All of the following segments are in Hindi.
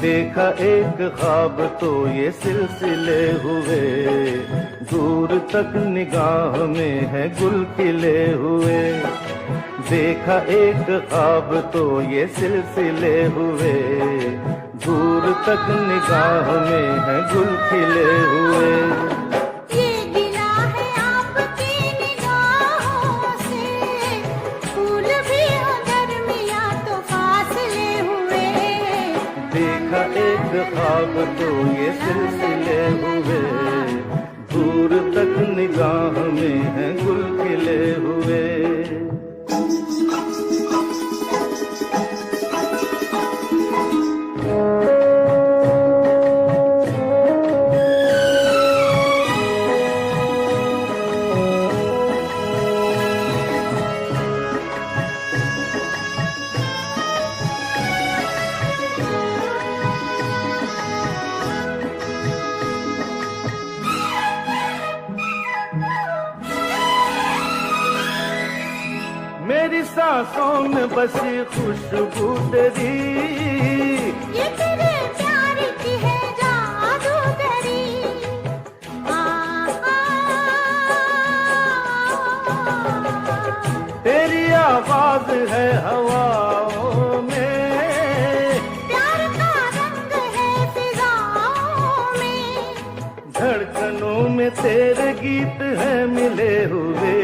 देखा एक ख्वाब तो ये सिलसिले हुए, दूर तक निगाह में है गुल खिले हुए। देखा एक ख्वाब तो ये सिलसिले हुए, दूर तक निगाह में है गुल खिले हुए। एक ख्वाब तो ये सिलसिले हुए, दूर तक निगाह में है गुल खिले हुए। मेरी सांसों में बसी खुशबू तेरी, ये तेरे प्यार की है जादूगरी। तेरी आवाज है हवाओं में, प्यार का रंग है फिजाओं में। धड़कनों में तेरे गीत है मिले हुए।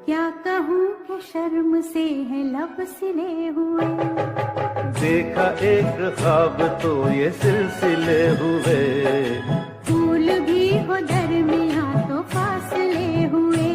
क्या कहूँ कि शर्म से है लब सिले हुए। देखा एक ख्वाब तो ये सिलसिले हुए, फूल भी हो दरमियां तो फासले हुए।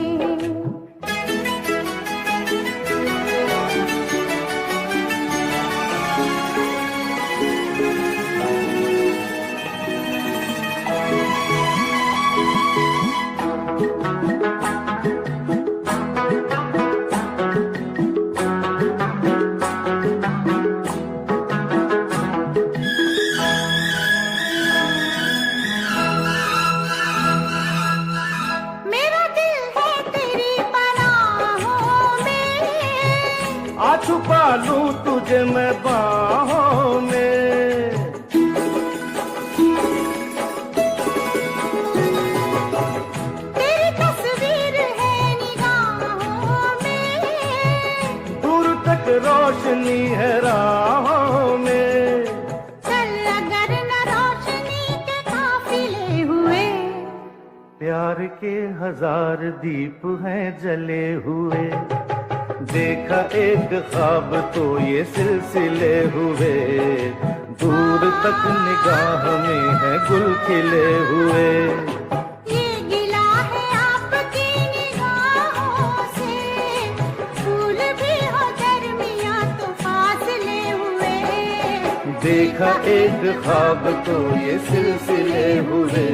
आ छुपा लूं तुझे मैं बाहों में, तेरी तस्वीर है निगाहों में। दूर तक रोशनी है राहों में। चल अगर न रोशनी के काफिले हुए। प्यार के 1000 दीप हैं जले हुए। देखा एक ख्वाब तो ये सिलसिले हुए, दूर तक निगाह में है गुल खिले हुए। ये गिला है आपकी निगाहों से, फूल भी हो दरमियां तो फासले हुए। देखा एक ख्वाब तो ये सिलसिले हुए,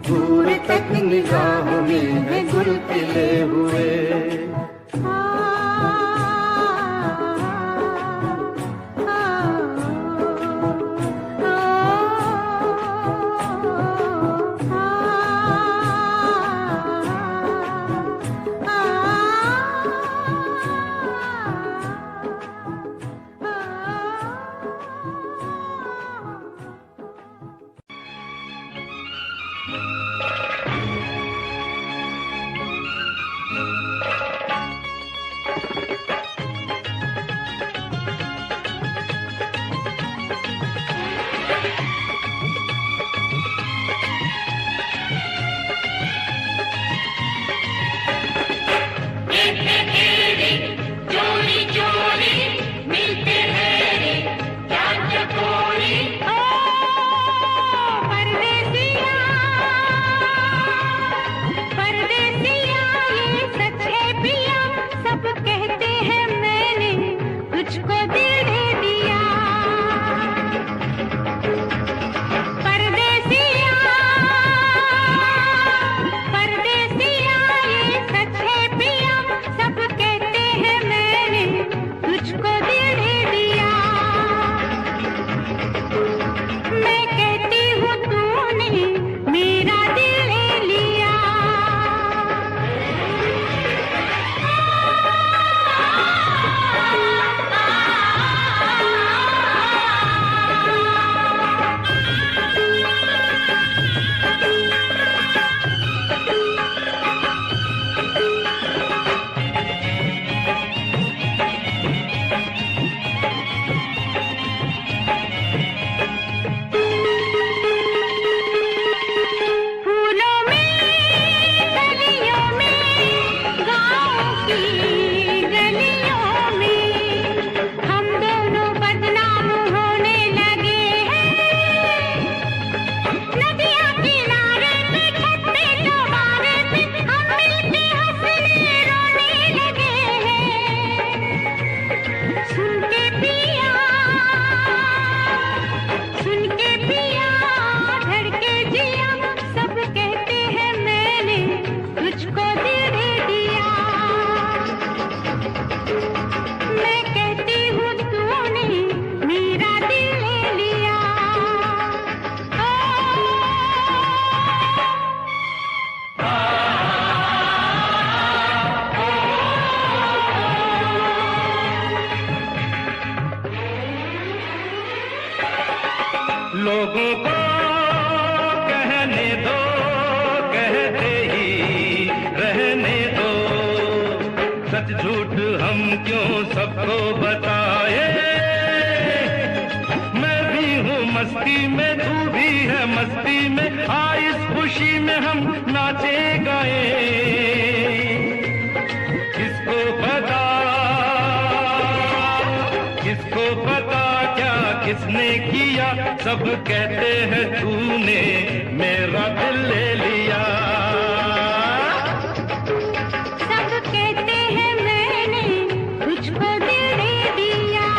दूर तक निगाह में है गुल खिले हुए। लोगों को कहने दो, कहते ही रहने दो, सच झूठ हम क्यों सबको बताए। मैं भी हूँ मस्ती में, तू भी है मस्ती में, आ इस खुशी में हम नाचे गाए। किसको पता, किसको पता क्या किसने किया, सब कहते हैं तूने मेरा दिल ले लिया। सब कहते हैं मैंने तुझको दिल दे दिया।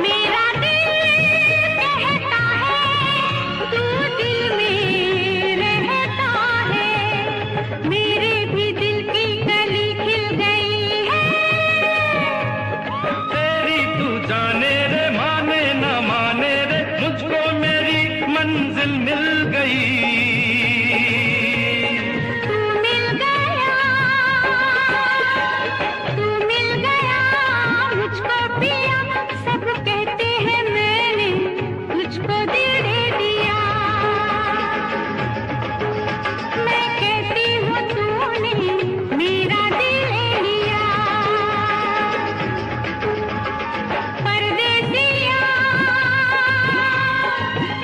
मेरा दिल कहता है तू दिल में रहता है, मेरे भी दिल की कली खिल गई है। तेरी तू जाने रे, माने न माने रे, मुझको मेरी मंजिल मिल गई। तू मिल गया, तू मिल गया मुझको पिया, सब कहते हैं मैंने तुझको दिल दे दिया। मैं कहती हूँ तूने मेरा दिल ले लिया। परदेसिया,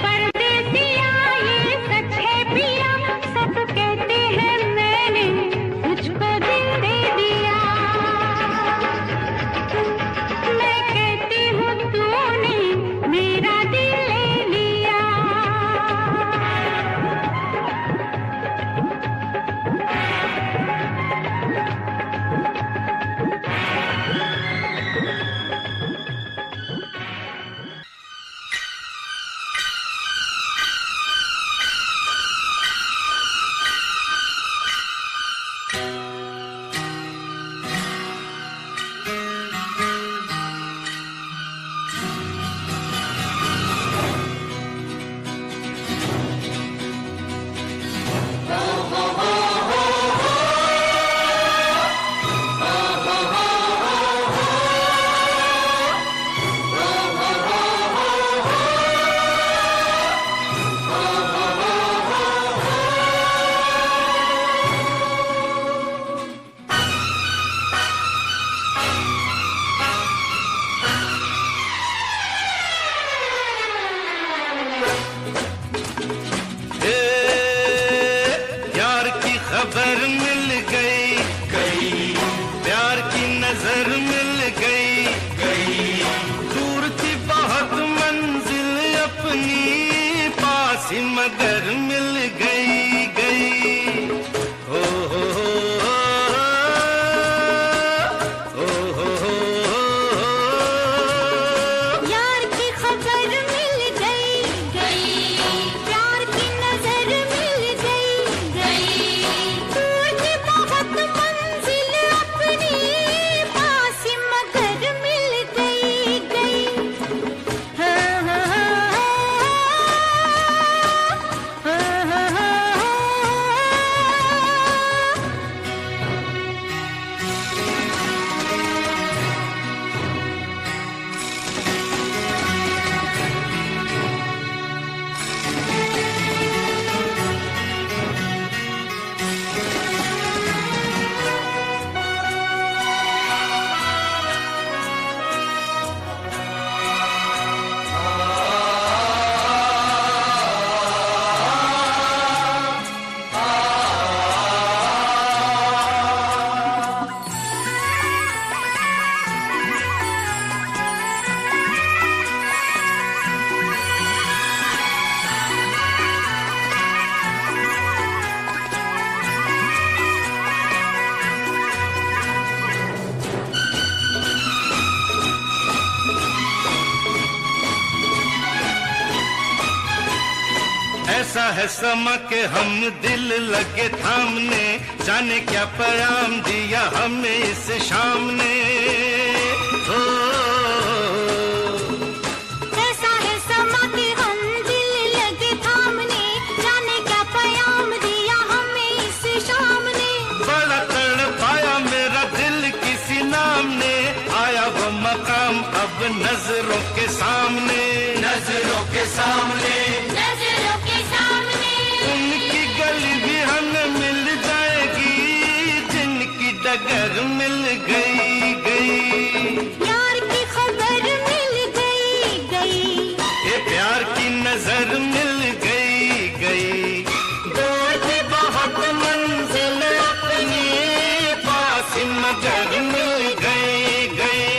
परदेसिया ये सच है पिया, सब कहते हैं मैंने तुझको दिल दे दिया। मैं कहती हूँ तूने मेरा दिल ले लिया। यार की खबर मिल गई, प्यार की नजर मिल गई, दूर थी बहुत मंजिल अपनी, पास ही मगर मिल गई। हो हो हो हो हो हो। यार की खबर मिल गई, प्यार की नजर मिल गई, दूर की बहुत मंजिल अपनी, पास ही मगर मिल गई। हाँ हाँ हाँ हाँ। ऐसा है समा के हम दिल लगे थामने, जाने क्या पैगाम दिया हमें इस शाम ने। हो नजरों के सामने, नजरों के सामने, नजरों के सामने उनकी गली भी हमें मिल जाएगी, जिनकी डगर मिल गई गई। प्यार की खबर मिल गई गई, ये प्यार की नजर मिल गई गई। दूर थी बहुत मंजिल अपनी, पास मगर मिल गई गई।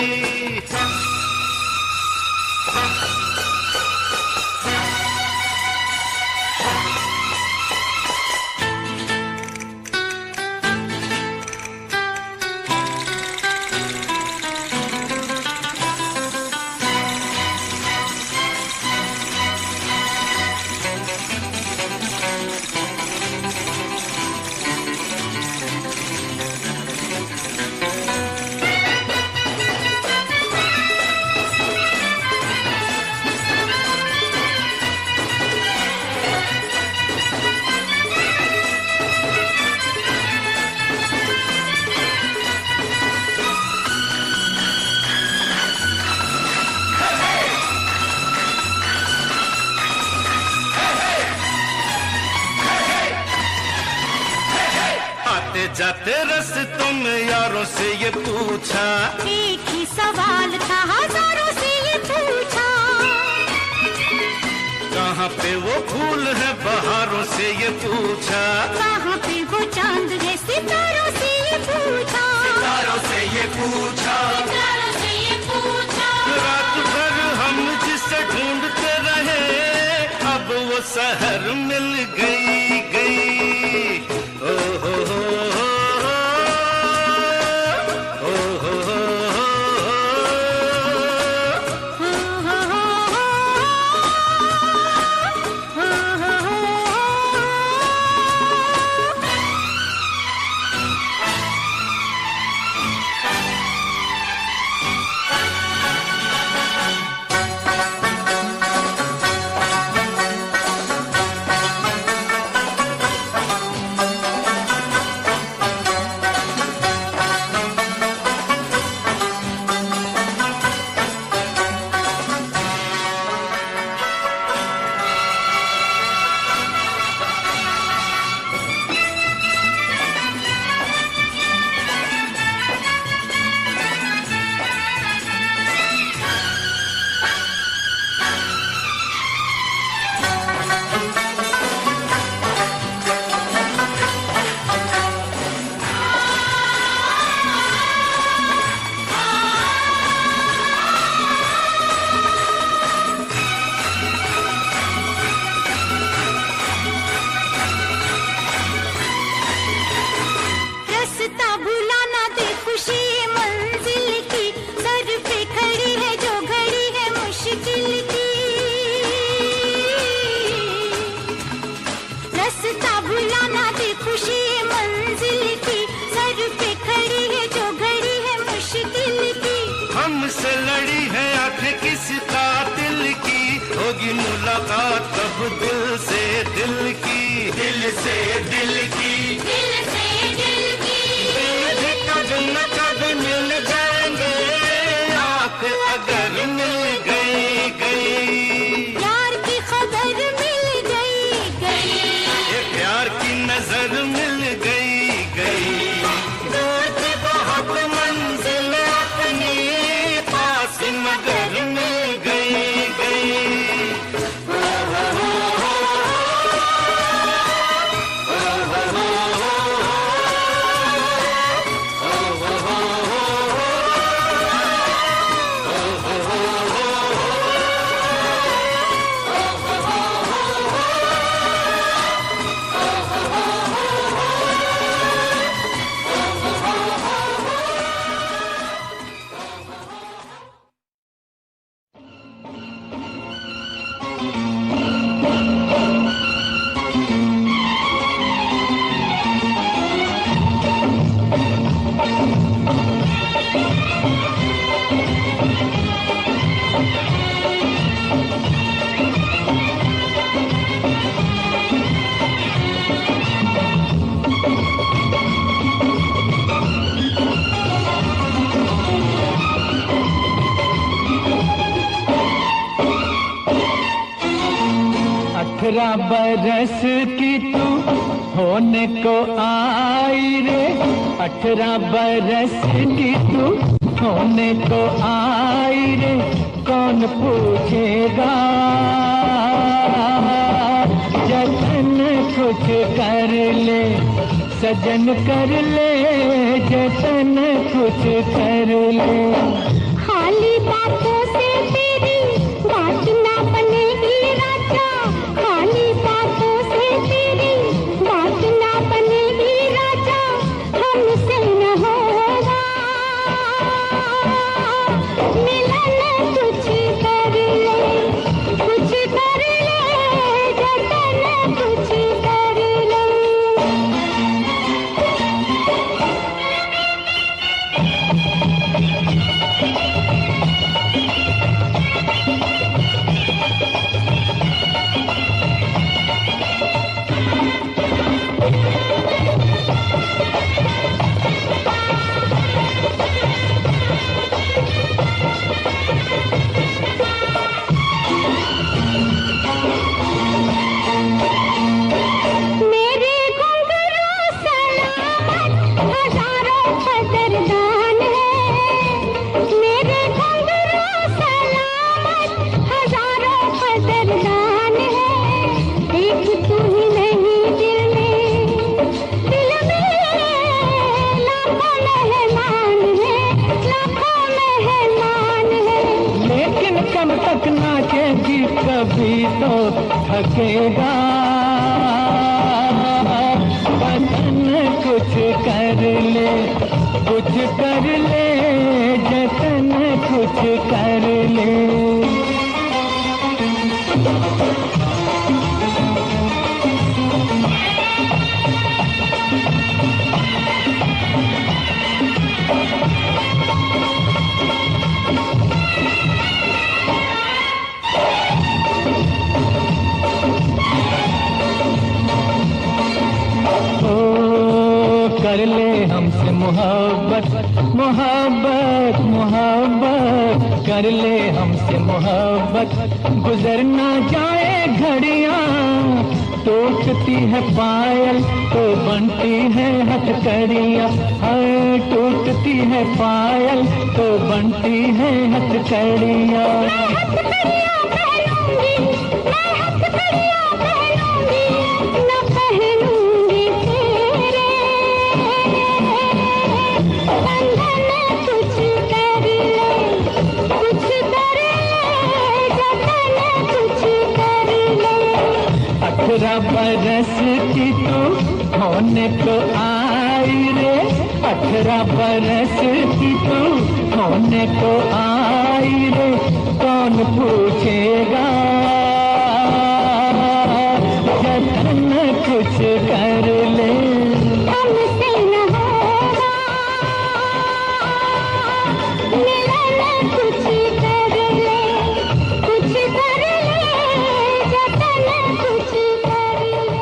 जाते रस्तों में यारों से ये पूछा, एक ही सवाल था हजारों से ये पूछा। कहाँ पे वो फूल है बहारों से ये पूछा, कहाँ पे वो चांद है सितारों से ये पूछा, सितारों से ये पूछा। सितारों से ये पूछा। रात भर हम जिसे ढूंढते रहे, अब वो शहर मिल गई गई। ओ हो हमसे लड़ी है आंखें किस कातिल की, होगी मुलाकात कब दिल से दिल की, दिल से दिल की, दिल से दिल की। दिल भी कब न कब मिल जाएंगे, आंख अगर मिल गई गई। प्यार की खबर मिल गई गई, ये प्यार की नजर मिल गई गई। दूर थी बहुत मंजिल अपनी, पास मगर मिल गई गई। 18 बरस की तू होने को आई रे, 18 बरस की तू होने को आई रे, कौन पूछेगा जतन कुछ कर ले, सजन कर ले जतन कुछ कर ले। खाली बातों से तेरी बात ना बनेगी राजा, खाली बातों से तेरी बात ना बनेगी राजा, हमसे न होगा मिलन, कुछ कर ले, कुछ कर ले जतन कुछ कर ले। मेरे घुंघरू सलामत हजारों कदरदान है, मेरे घुंघरू सलामत हजारों कदरदान है, एक तू ही नहीं दिल में लाखों मेहमान है, लाखों मेहमान है। लेकिन कब तक नाचेगी, कभी तो थकेगा, बदन कुछ कर ले, कुछ कर ले जतन कुछ कर ले। कर ले हमसे मोहब्बत, मोहब्बत, मोहब्बत, कर ले हमसे मोहब्बत, गुजर ना जाए घड़ियां, टूटती है पायल तो बनती है हथकड़ियां, हाय टूटती है पायल तो बनती है हथकड़ियां। हथकड़ियां पहनूंगी, मैं हथकड़ियां पहनूंगी, न पहनूंगी तेरे बंधन, कुछ कर ले, कुछ कर ले जतन कुछ कर ले। 18 बरस की तू होने को आई रे, 18 बरस की तू होने को आई रे, कौन पूछेगा जतन कुछ कर ले। हमसे न होगा मिलन, कुछ कर ले, कुछ कर ले जतन कुछ कर ले।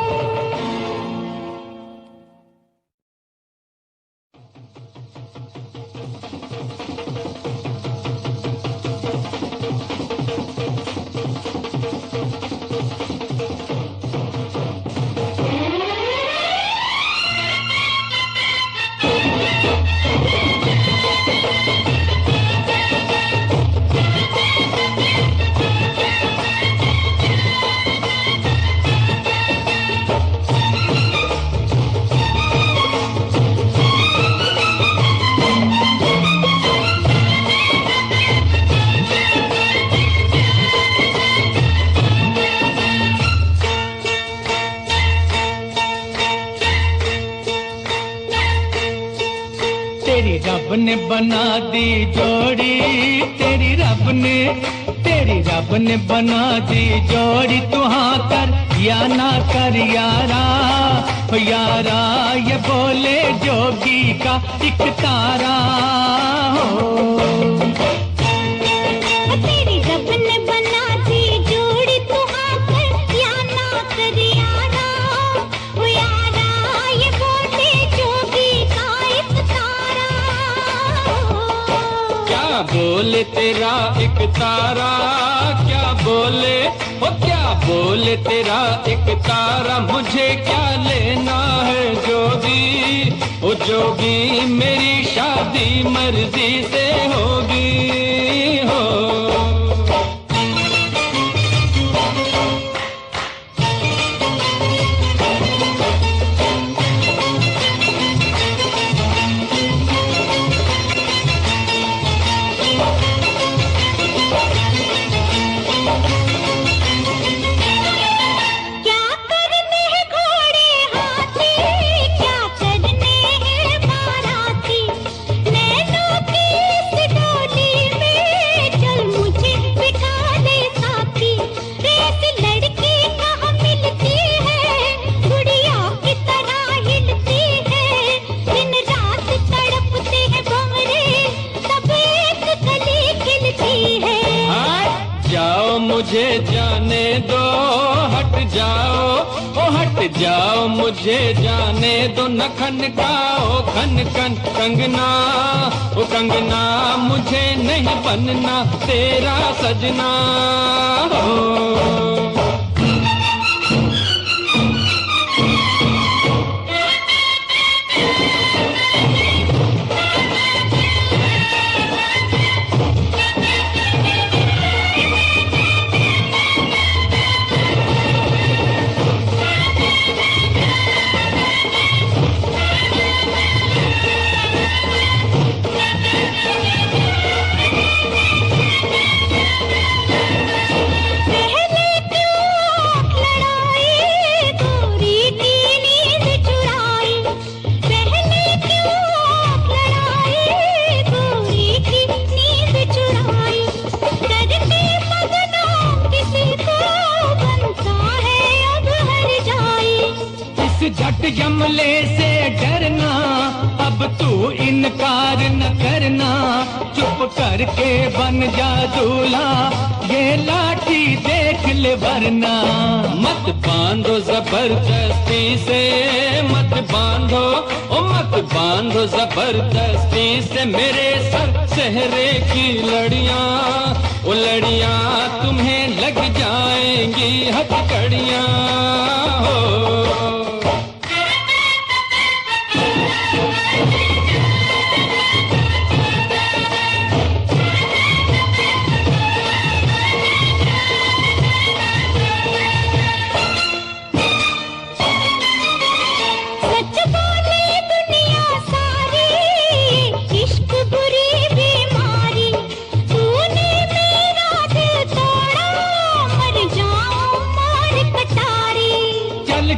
तेरी रब ने बना दी जोड़ी, तेरी रब ने बना दी जोड़ी, तू हाँ कर या ना कर यारा, हो यारा ये बोले जोगी का एक तारा हो। तेरी रब ने बना दी जोड़ी, तू हाँ कर या ना कर यारा, ओ यारा ये बोले जोगी का एक तारा। क्या बोले तेरा एक तारा, क्या बोले ओ क्या बोले तेरा एक तारा, मुझे क्या लेना है जोगी, ओ जोगी मेरी शादी मर्जी से होगी हो। मुझे जाने दो, हट जाओ, ओ हट जाओ, मुझे जाने दो, न खनकाओ खन खन कंगना, ओ कंगना मुझे नहीं बनना तेरा सजना हो। झट जमले से डरना, अब तू इनकार न करना, चुप करके बन जा दूल्हा, ये लाठी देख ले वरना। मत बांधो जबरदस्ती से, मत बांधो, ओ मत बांधो जबरदस्ती से मेरे सर सहरे की लड़ियां, ओ लड़ियां तुम्हें लग जाएंगी हथकड़ियां हो।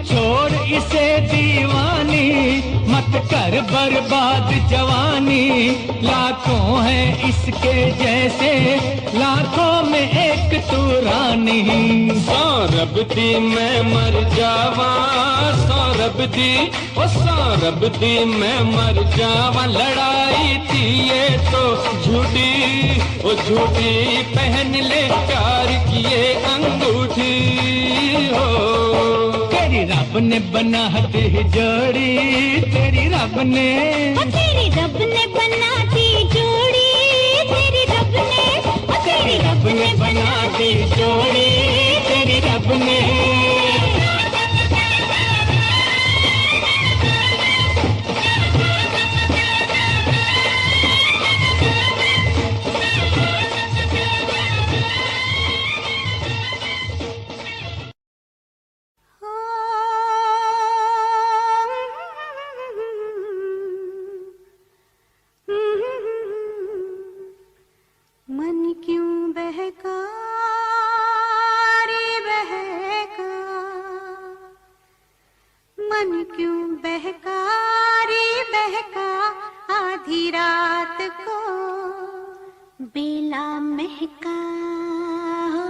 छोड़ इसे दीवानी, मत कर बर्बाद जवानी, लाखों है इसके जैसे, लाखों में एक तू रानी। सौरभ दी मैं मर जावा, सौरभ दी, ओ सौरभ दी मैं मर जावा, लड़ाई थी ये तो झूठी, ओ झूठी पहन ले प्यार किए अंगूठी हो। तेरी रब ने बना दी जोड़ी, तेरी रब ने, तेरी रब ने बना दी जोड़ी, तेरी रब ने, तेरी रब ने बना दी जोड़ी, तेरी रब ने। मन क्यों बहका रे बहका, मन क्यों बहका रे बहका, आधी रात को बेला महका हो,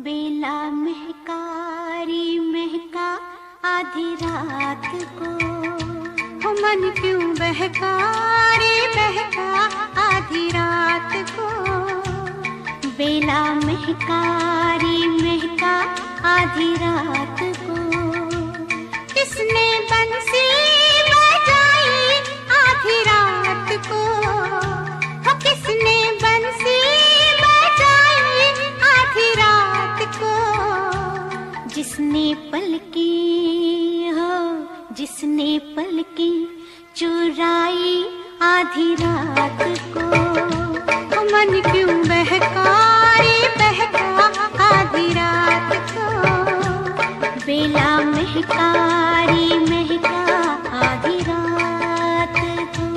बेला महका रे महका, आधी रात को। हो मन क्यों बहका रे बहका, आधी रात को बेला महका रे महका, आधी रात को। किसने बंसी बजाई आधी रात को, हो किसने बंसी बजाई आधी रात को। आधी रात को मन क्यों बहका रे बहका आधी रात को बेला महका रे महका आधी रात को।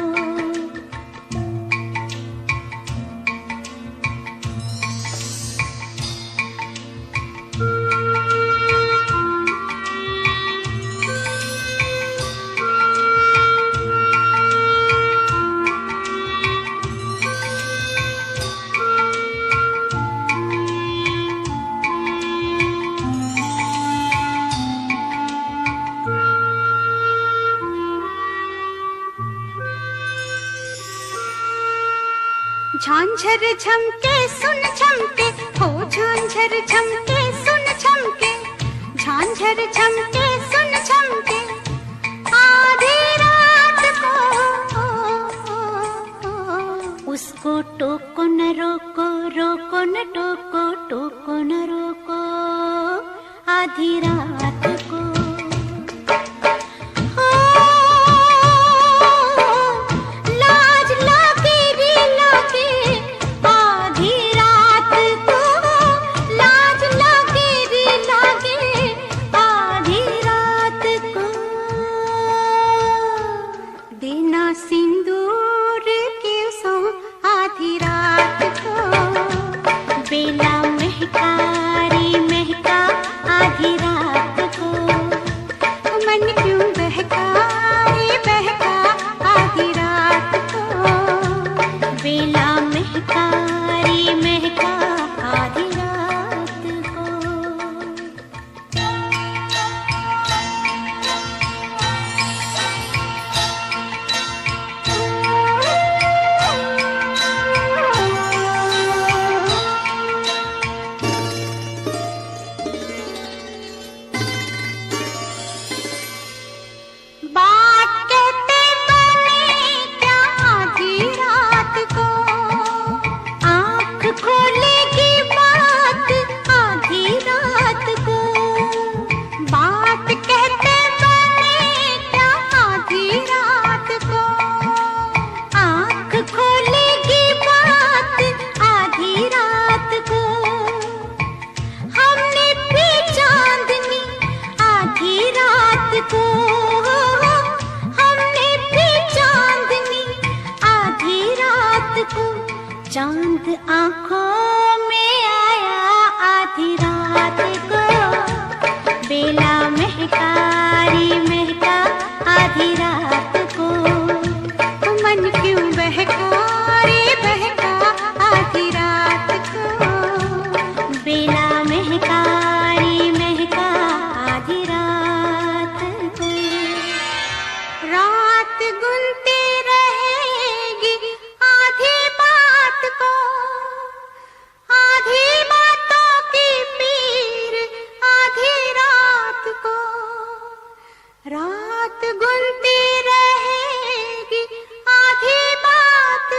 झांझर झमके सुन झमके हो झांझर झमके सुन झमके झांझर झमके सुन झमके आधी रात को उसको टोको न रोको रोको न टोको टोको न रोको आधी रात को। सिंदूर के सो आधी रात को बेला महका रे महका आधी रात को मन क्यों बहका रे बहका आधी रात को बेला महका रे महका आधी रात को। चांद आंखों में आया आधी रात को बेला महका रे महका आधी रात को मन क्यों बहका रे बहका आधी रात को बेला महका रे महका आधी रात को। रात गुनती रहेगी आधी बात को आधी बातों की पीर आधी रात को रात गुनती रहेगी आधी बात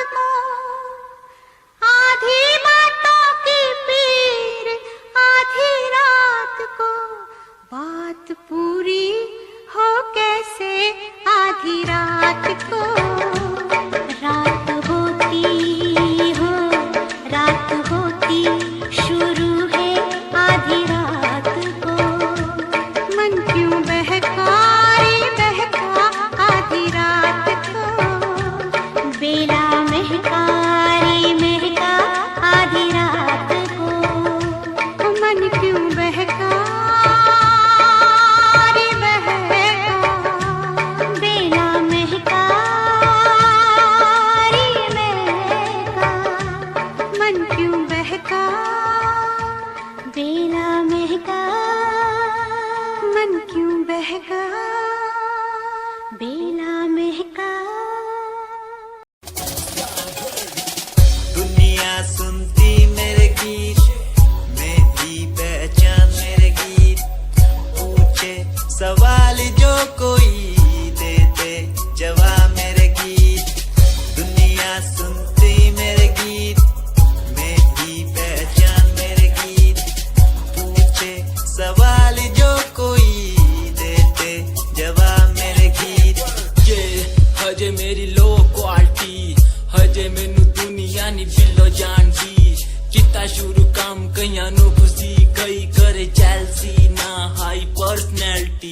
कईयां नु खुशी कई करे जैलसी ना हाई पर्सनैलिटी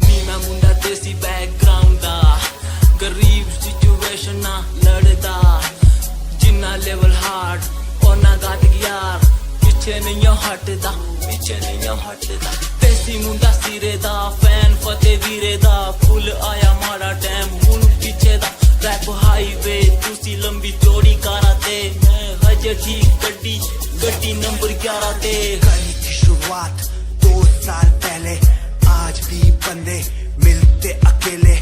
नी मैं मुंडा देसी बैकग्राउंड दा गरीब सिचुएशन ना लड़दा जिन्ना लेवल हार्ड ओना गात यार पीछे नहीं हटदा देसी मुंडा सिरे दा फैन फते वीरे दा फुल आया माड़ा टाइम हुन पीछे दा रैप हाईवे तुसी लंबी चौड़ी कारा ते मैं हजे ठीक गड्डी नंबर 11 ते कहीं की शुरुआत 2 साल पहले आज भी बंदे मिलते अकेले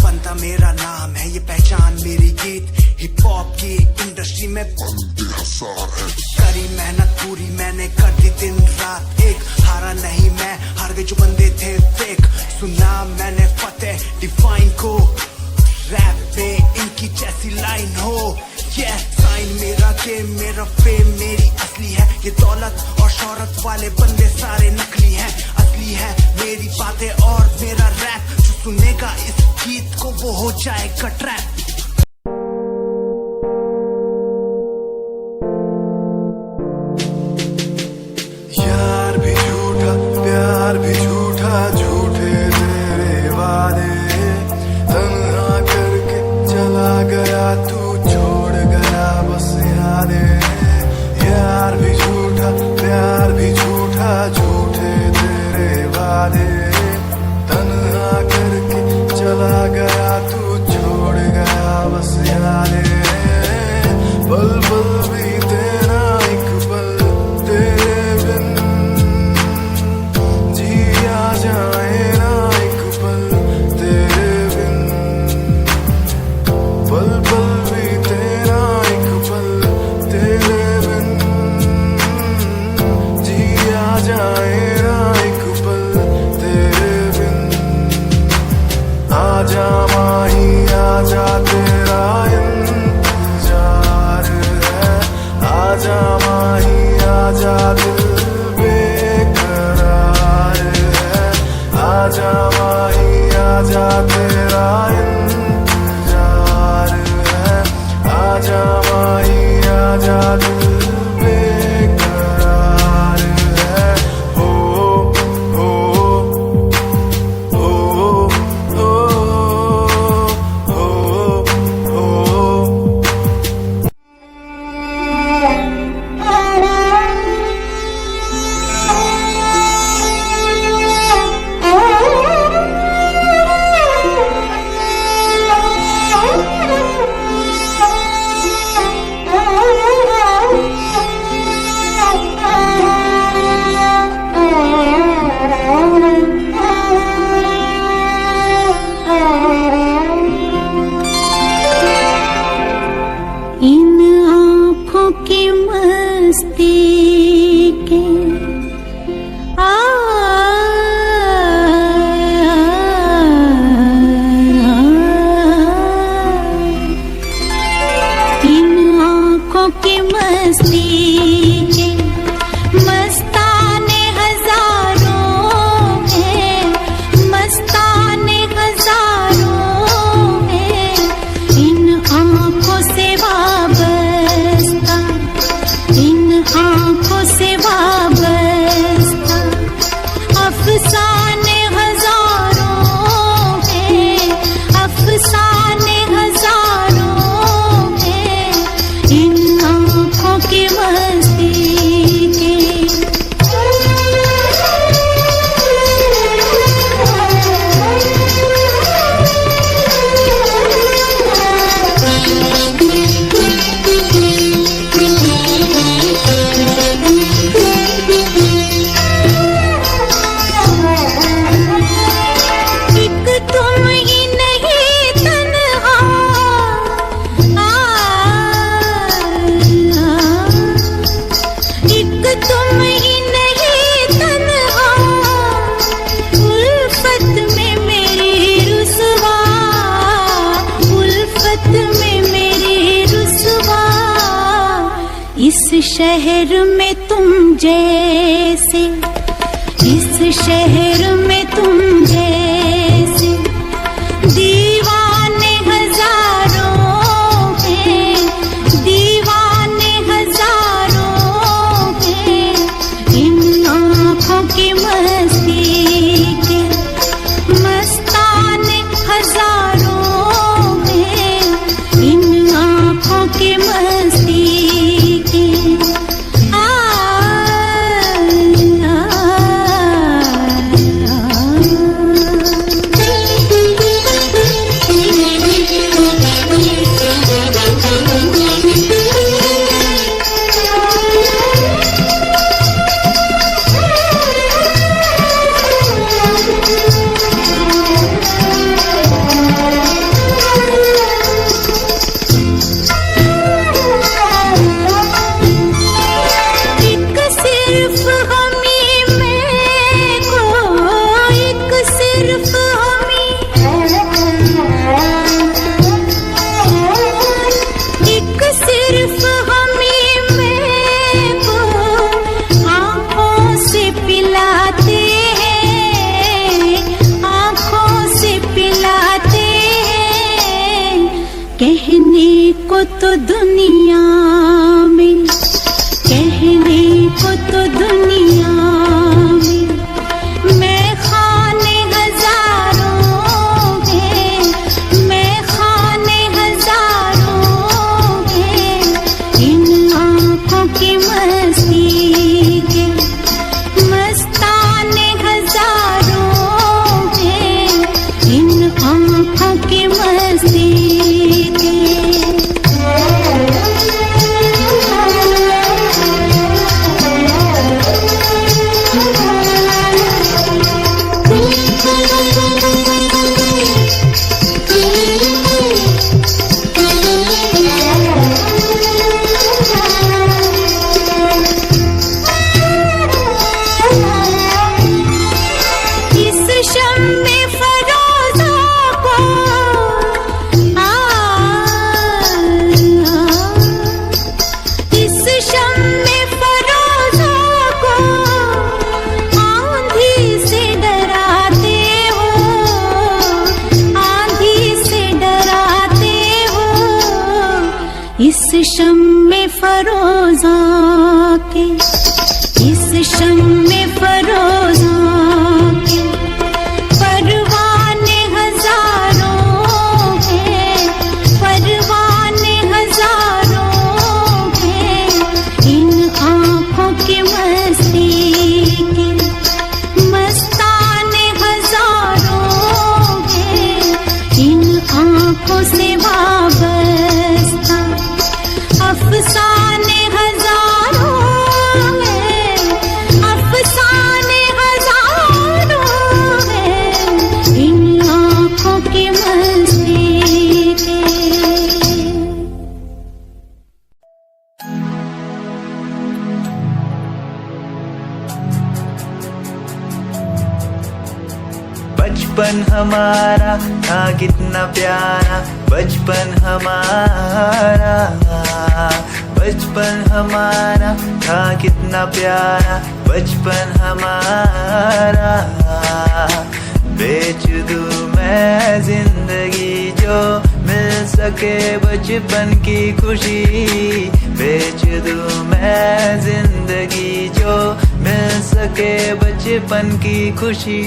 बनता मेरा नाम है ये पहचान मेरी गीत हिप हॉप की इंडस्ट्री में बंदे हजार है करी मेहनत पूरी मैंने कर दी दिन रात एक हारा नहीं मैं हार गए जो बंदे थे फेक सुना मैंने फतेह डिफाइन को रैप पे इनकी जैसी लाइन हो साइन मेरा गेम मेरा फेम मेरी असली है ये दौलत और शोहरत वाले बंदे सारे नकली हैं असली है मेरी बातें और मेरा रैप जो सुनेगा इस गीत को वो हो जाएगा ट्रैप यार भी झूठा प्यार भी झूठा झूठे तेरे वादे तन्हा करके चला गया तू छोड़ गया बस यादें यार भी झूठा प्यार भी झूठा झूठे तेरे वादे तन्हा करके चला गया तू छोड़ गया बस यादें पल पल भी तेरा एक पल तेरे बिन जिया जाए ना एक पल तेरे बिन पल पल भी तेरा एक पल तेरे बिन जिया जाए ना एक पल तेरे बिन आजा माही आजा तेरा इंतजार है आजा माही आजा दिल बेकरार है आजा माही आजा तेरा इंतजार है आजा माही आजा दिल बेकरार है हो हो हो हो हो हो इन आँखों की मस्ती के इन आँखों की मस्ती के मस्ताने हजारों हैं मस्ताने हजारों हैं इन आँखों से वाबस्ता इन आँखों से वाबस्ता अफसाने हजारों हैं अफसाने हजारों हैं इन आँखों की मस्ती के एक तुम ही नहीं तन्हा एक तुम ही नहीं तन्हा उल्फत में मेरी रुसवा उल्फत में मेरी रुसवा इस शहर में तुम जैसे इस शहर में तुम जैसे दीवाने हजारों हैं दीवाने हजारों हैं की मस्ती की। कहने को तो दुनिया में, कहने को तो दुनिया में मैं खाने हजारों हैं, मैं खाने हजारों हैं, इन आँखों की मस्ती के मस्ताने हजारों हैं, इन आँखों की मस्ती के। इस शम्मे फरोज़ा के, इस शम्मे फरोज़ा के परवाने हजारों हैं, परवाने हजारों हैं, इन आँखों की मस्ती के मस्ताने हजारों हैं, इन आँखों से वाबस्ता अफसाने हजारों हैं, अफसाने हजारों हैं, इन आँखों की मस्ती के। बचपन हमारा था कितना प्यारा, बचपन हमारा, बचपन हमारा था कितना प्यारा, बचपन हमारा। बेच दूं मैं जिंदगी जो मिल सके बचपन की खुशी, बेच दूं मैं जिंदगी जो मिल सके बचपन की खुशी।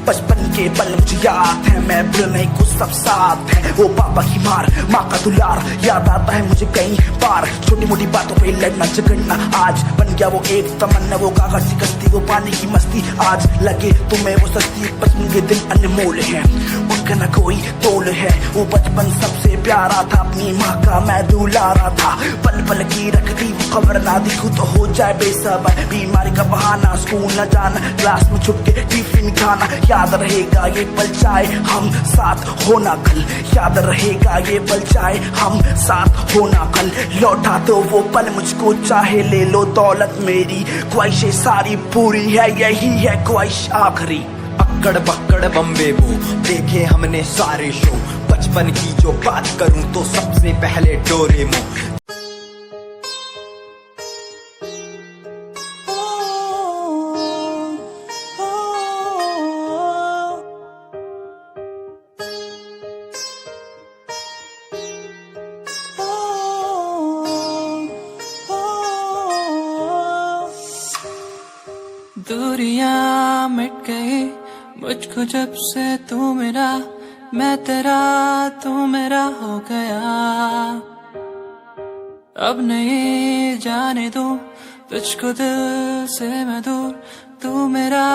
बचपन के पल मुझे याद है, मैं भूल नहीं कुछ सब साथ है, वो पापा की मार, माँ का दुलार याद आता है मुझे कई बार, छोटी मोटी बातों पे लड़ना झगड़ना आज बन गया वो एक तमन्ना, वो कागज की कश्ती, वो पानी की मस्ती आज लगे तुम्हें वो सस्ती। बचपन के दिन अनमोल है, उनका न कोई तोल है, वो बचपन सबसे प्यारा था, अपनी माँ का मैं दुलारा था, पल पल की रखती वो खबर ना दिखूं तो हो जाए बेसबर, बीमारी का बहाना, स्कूल न जाना, क्लास में छुप के टिफिन खाना, याद रहेगा ये पल चाहे हम साथ होना कल, याद रहेगा ये पल चाहे हम साथ होना कल, लौटा दो वो पल मुझको चाहे ले लो दौलत मेरी, ख्वाहिशें सारी पूरी है यही है ख्वाहिश आखिरी। अक्कड़ बक्कड़ बम्बे वो देखे हमने सारे शो, बचपन की जो बात करूं तो सबसे पहले डोरेमोन। दूरियां मिट गई मुझको जब से तू मेरा, मैं तेरा तू मेरा हो गया। अब नहीं जाने दूं तुझको दिल से मैं दूर, तू मेरा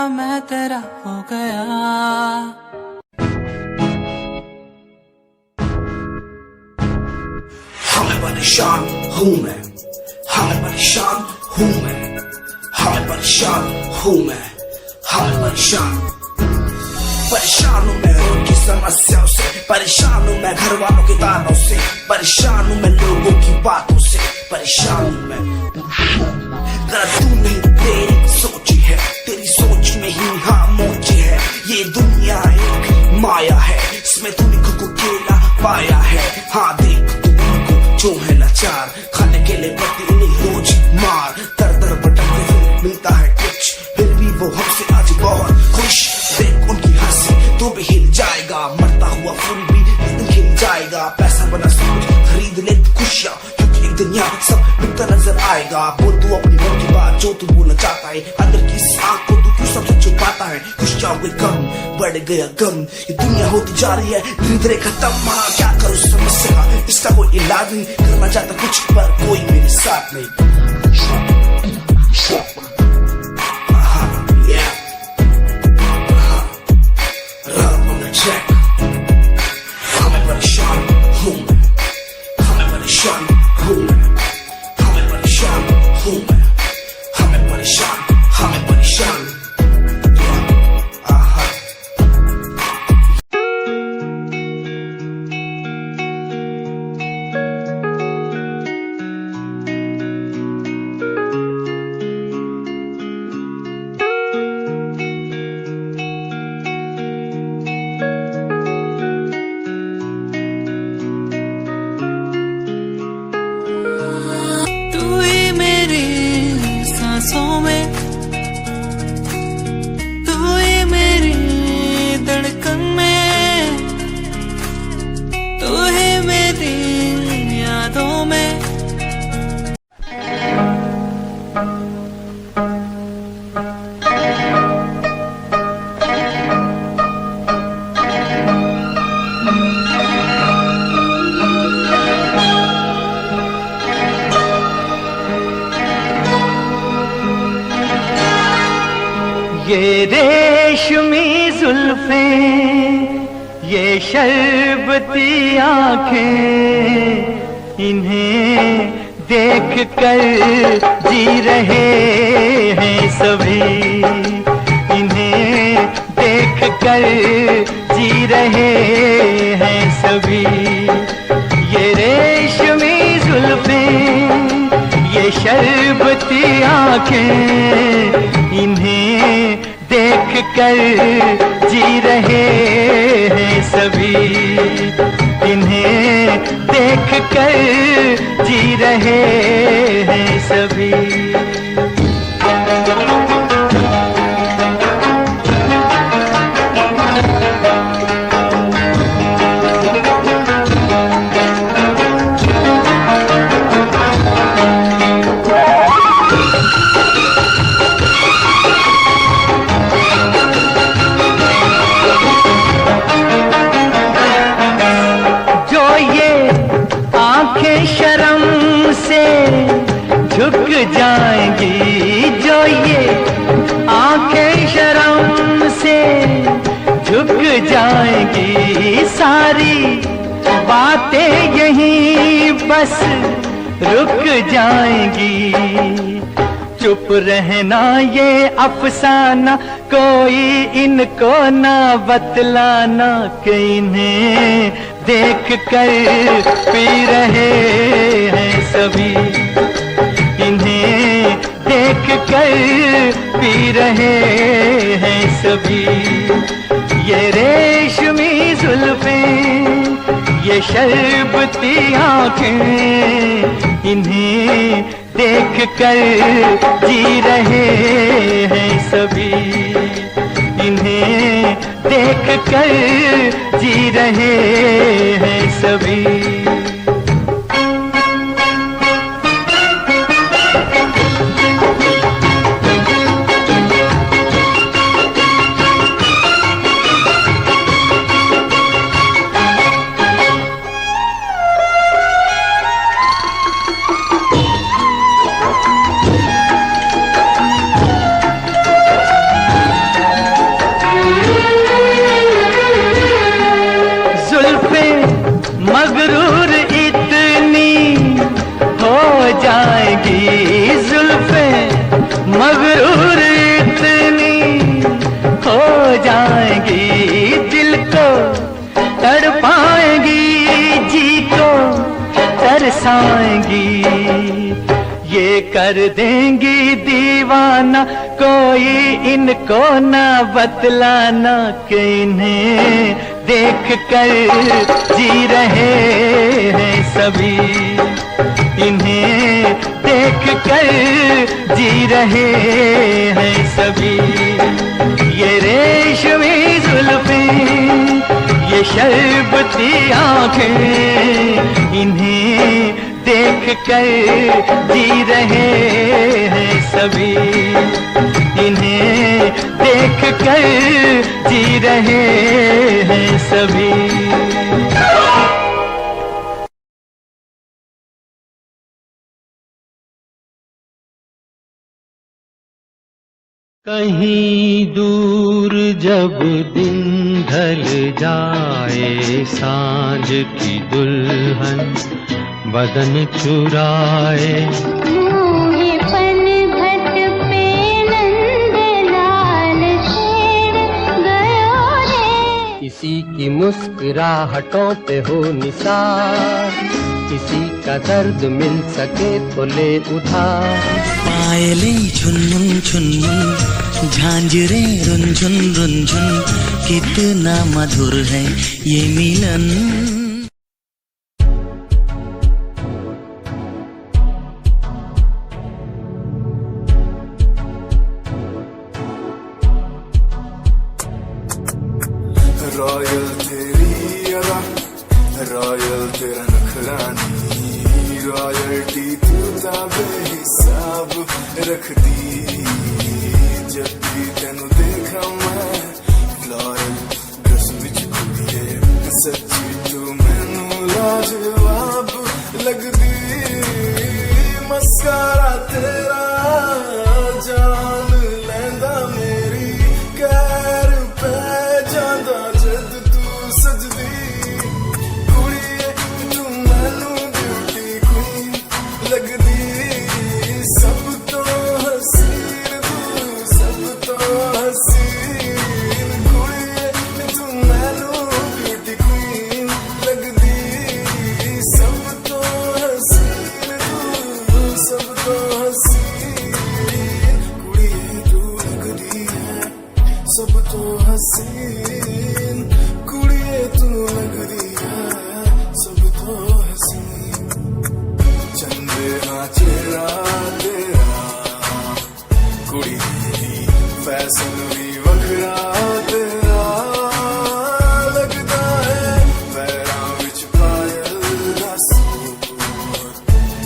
मैं तेरा हो गया। हाँ मैं परेशान हूँ मैं, हाँ मैं परेशान हूँ मैं, हाँ मैं परेशान हूँ मैं, हाँ मैं परेशान हूँ मैं उनकी समस्याओं से, परेशान हूँ मैं घर वालों के तानों से, परेशान हूँ मैं लोगों की बातों से, परेशान हूँ मैं। तू नहीं तेरी सोची है, तेरी सोच में ही हाँ मोची है, ये दुनिया एक माया है, इसमें तूने खुद को अकेला पाया है। हाँ देख तू उनको जो है लाचार, खाने के लिए पड़ती उन्हें रोज मार, दर दर भटकते फिर मिलता है कुछ, फिर भी वो हमसे आज बहुत खुश। देख उनकी हंसी तो भी हिल जाएगा, मरता हुआ फूल भी एक दिन खिल जाएगा। पैसा बना सब कुछ खरीद ले खुशियाँ, क्योंकि एक दिन यहाँ सब मिलता नजर आएगा। बोल तू अपनी मन की बात जो तू बोलना चाहता है, अंदर की इस आँख को तू क्यों सबसे छुपाता है। खुशियाँ हुए कम बढ़ गया गम, ये दुनिया होती जा रही है धीरे धीरे खत्म। हाँ क्या करूँ समस्या का इसका कोई इलाज नहीं, करना चाहता कुछ पर कोई मेरे साथ नहीं। हमें परेशान हूँ मैं, हमें परेशान हूँ मैं, हमें परेशान हूँ मैं, हमें परेशान, हमें परेशान। ये रेशमी जुल्फें, ये शरबती आंखें, इन्हें देख कर जी रहे हैं सभी, इन्हें देख कर जी रहे हैं सभी। ये रेशमी जुल्फें, ये शरबती आंखें, इन्हें देख कर जी रहे हैं सभी, इन्हें देख कर जी रहे हैं सभी। झुक जाएंगी जो ये आंखें शर्म से झुक जाएंगी, सारी बातें यहीं बस रुक जाएंगी। चुप रहना ये अफसाना, कोई इनको ना बतलाना, कि इन्हें देख कर पी रहे हैं सभी, इन्हें देख कर पी रहे हैं सभी। ये रेशमी जुल्फें, ये शरबती आंखें, इन्हें देख कर जी रहे हैं सभी, इन्हें देख कर जी रहे हैं सभी। तरसाएंगी, ये कर देंगी दीवाना, कोई इनको ना बतलाना कि इन्हें देख कर जी रहे हैं सभी, इन्हें देख कर जी रहे हैं सभी। ये रेशमी जुल्फें, ये शरबती आंखें, इन्हें देख कर जी रहे हैं सभी, इन्हें देख कर जी रहे हैं सभी। कहीं दूर जब दिन ढल जाए, सांझ की दुल्हन बदन चुराए, मुँह पनघट पे नंदलाल शेर गयो रे। किसी की मुस्कुराहटों पे हो निसार, किसी का दर्द मिल सके तो ले उधार। पायले झुनमुन झुनमुन, झांझरे रुनझुन रुनझुन, कितना मधुर है ये मिलन। रॉयल तेरी अदा, रॉयल तेरा नखरानी, रॉयल्टी तू बेहिसाब रख दी। जब भी तेनू देखा मैं फ्लोरल ड्रेस विच कुड़िए, सच्ची तू मैनू लाजवाब लगदी। मस्कारा तेरा जान लैंदा मेरी, कैर पै जांदा जद तू सजदी। कुड़िए तू मैनू ब्यूटी क्वीन लगदी, सब तो हसीन तू, सब तो हसीन। कुड़िए तू मैनू ब्यूटी क्वीन लगदी, सब तो हसीन तू, सब तो हसीन। कुड़िए तू लगदी है सब तो हसीन, कुड़िए तू लगदी है सब तो हसीन। चंदे हाँ चेहरा तेरा, कुड़ी फैशन भी वखरा तेरा लगदा है। पैरां विच पायल दा सूर,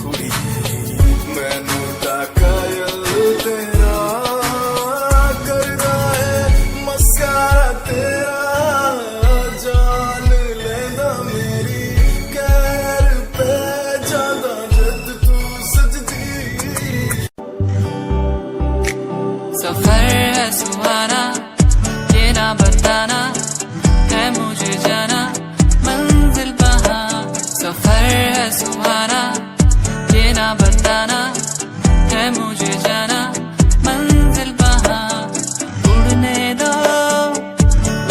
कुड़ी मैनू ता कायल तेरा करदा है। मस्कारा तेरा जान लेंदा मेरी, कैर पे जांदा जद तू सजदी। सफर है सुहाना, ये ना बताना है मुझे जाना मंजिल वहाँ। सफर है सुहाना, ये ना बताना है मुझे जाना मंजिल वहाँ। उड़ने दो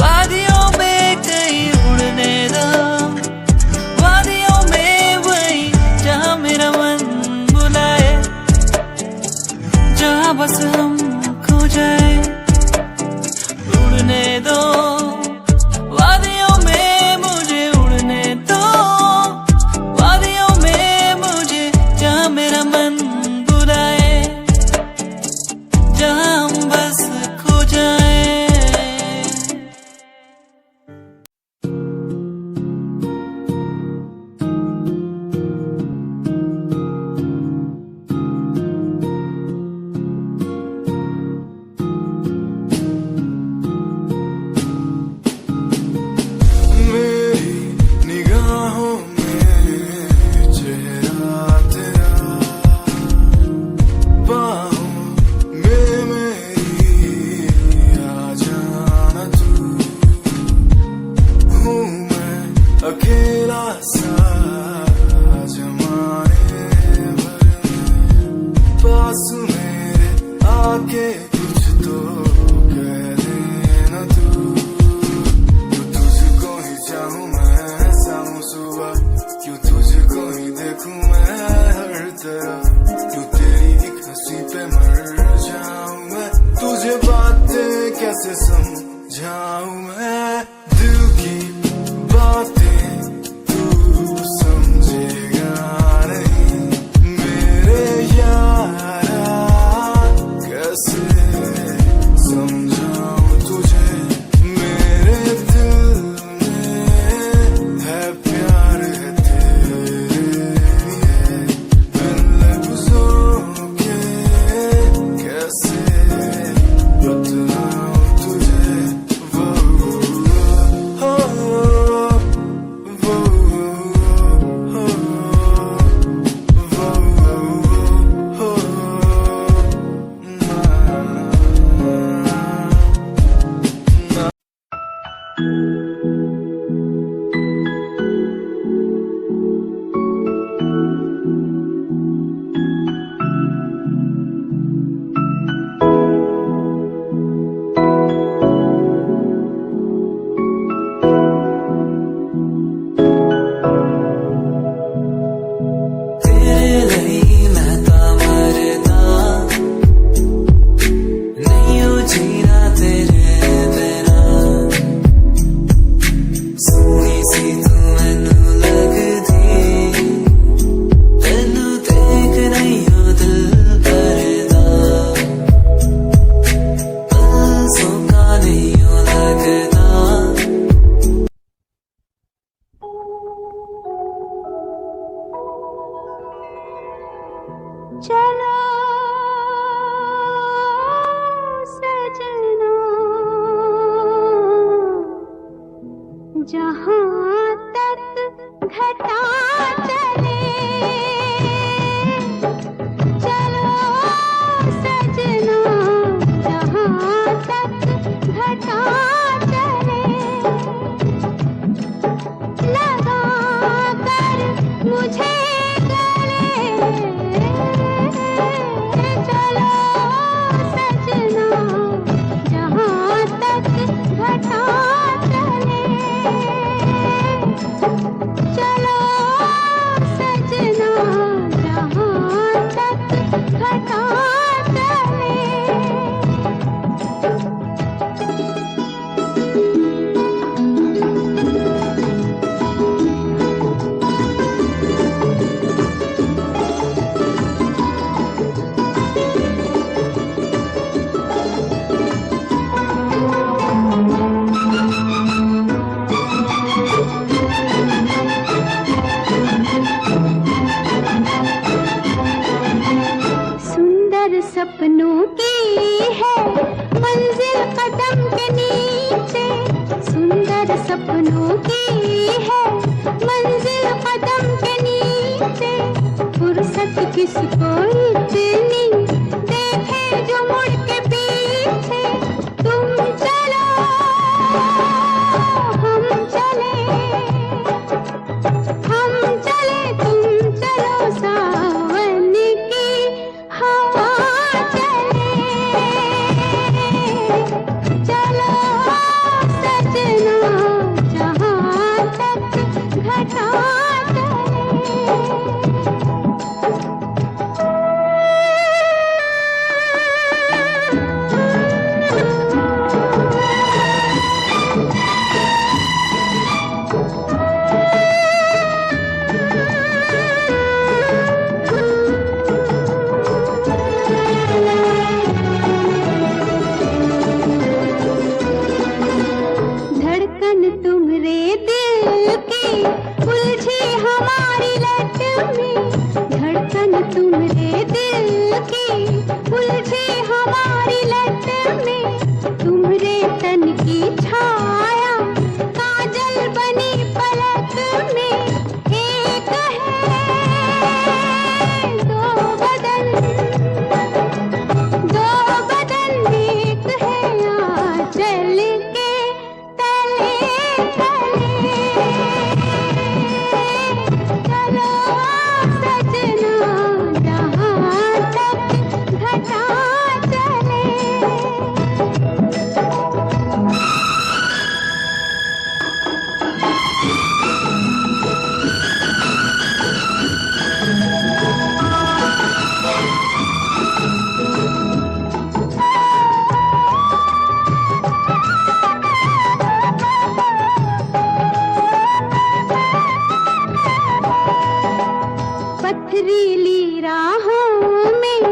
वादियों में कहीं, उड़ने दो वादियों में वहीं जहाँ मेरा मन बुलाए, जहाँ बस हम खो जाए। उड़ने दो वादियों में मुझे, उड़ने दो वादियों में मुझे, जहाँ मेरा मन बुलाए, जहाँ हम बस खो जाए। मेरी निगाहों में चेहरा तेरा, बाहों में मेरी आ जाना तू। हूँ मैं अकेला सा जमाने भर में, पास मेरे आके कुछ तो कह देना तू। तुझको ही चाहूँ मैं शाम सुबह, क्यों तुझको ही देखूं चलो सजना जहाँ तक घटा चले, चलो सजना जहाँ तक घटा चले, लगा कर मुझे चलो सजना जहाँ तक घटा चले, चलो सजना जहाँ तक घटा चले। सुंदर सपनों की है मंजिल कदम के नीचे, सुंदर सपनों की है मंजिल कदम के नीचे, फुर्सत किसको इतनी देखे जो मुड़ के पीछे, तुम चलो हम चले, हम चले तुम चलो सावन की हवा चले, चलो सजना जहाँ तक घटा धड़कन तुम्हारे दिल की उलझी हमारी लट में, धड़कन तुम्हारे दिल की उलझी हमारी लट में, तुम्हारे तन की छाया काजल बनी पलक में, एक है दो बदन एक है आंचल के तले तले, चलो सजना जहाँ तक घटा चले। पथरीली राहों में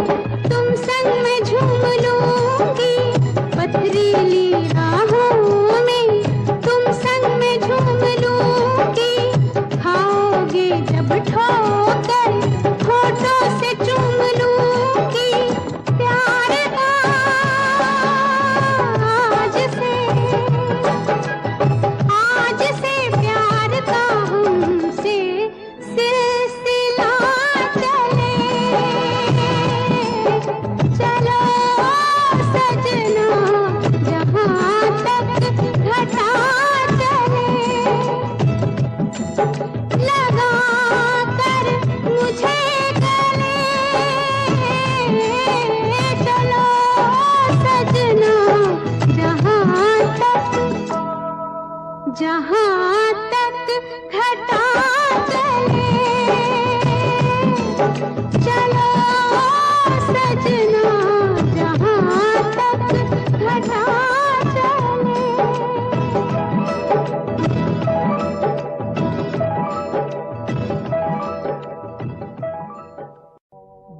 तुम संग में झूम लूंगी, पथरीली राहों में तुम संग में झूम लूंगी, खाओगे जब ठोकर होठों से चूम लूंगी, प्यार आज से प्यार का हमसे सिलसिला चले, चलो सजना जहाँ तक घटा चले, लगा कर मुझे गले, चलो सजना जहाँ तक घटा चले, चलो सजना जहाँ तक घटा चले।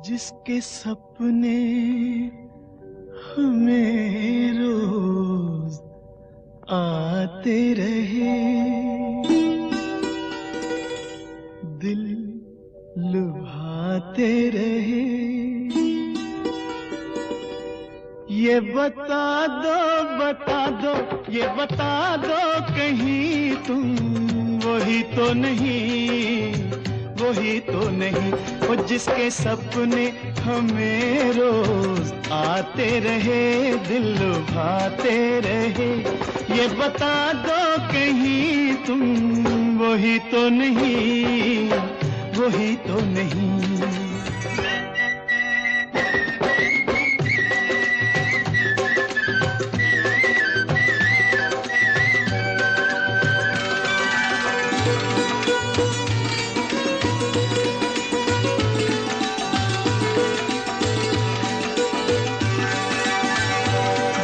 जिसके सपने हमें रोज आते रहे, दिल लुभाते रहे। ये बता दो, ये बता दो कहीं तुम वही तो नहीं, वही तो नहीं, वो जिसके सपने हमें रोज आते रहे, दिल लुभाते रहे। ये बता दो कहीं तुम वही तो नहीं, वही तो नहीं।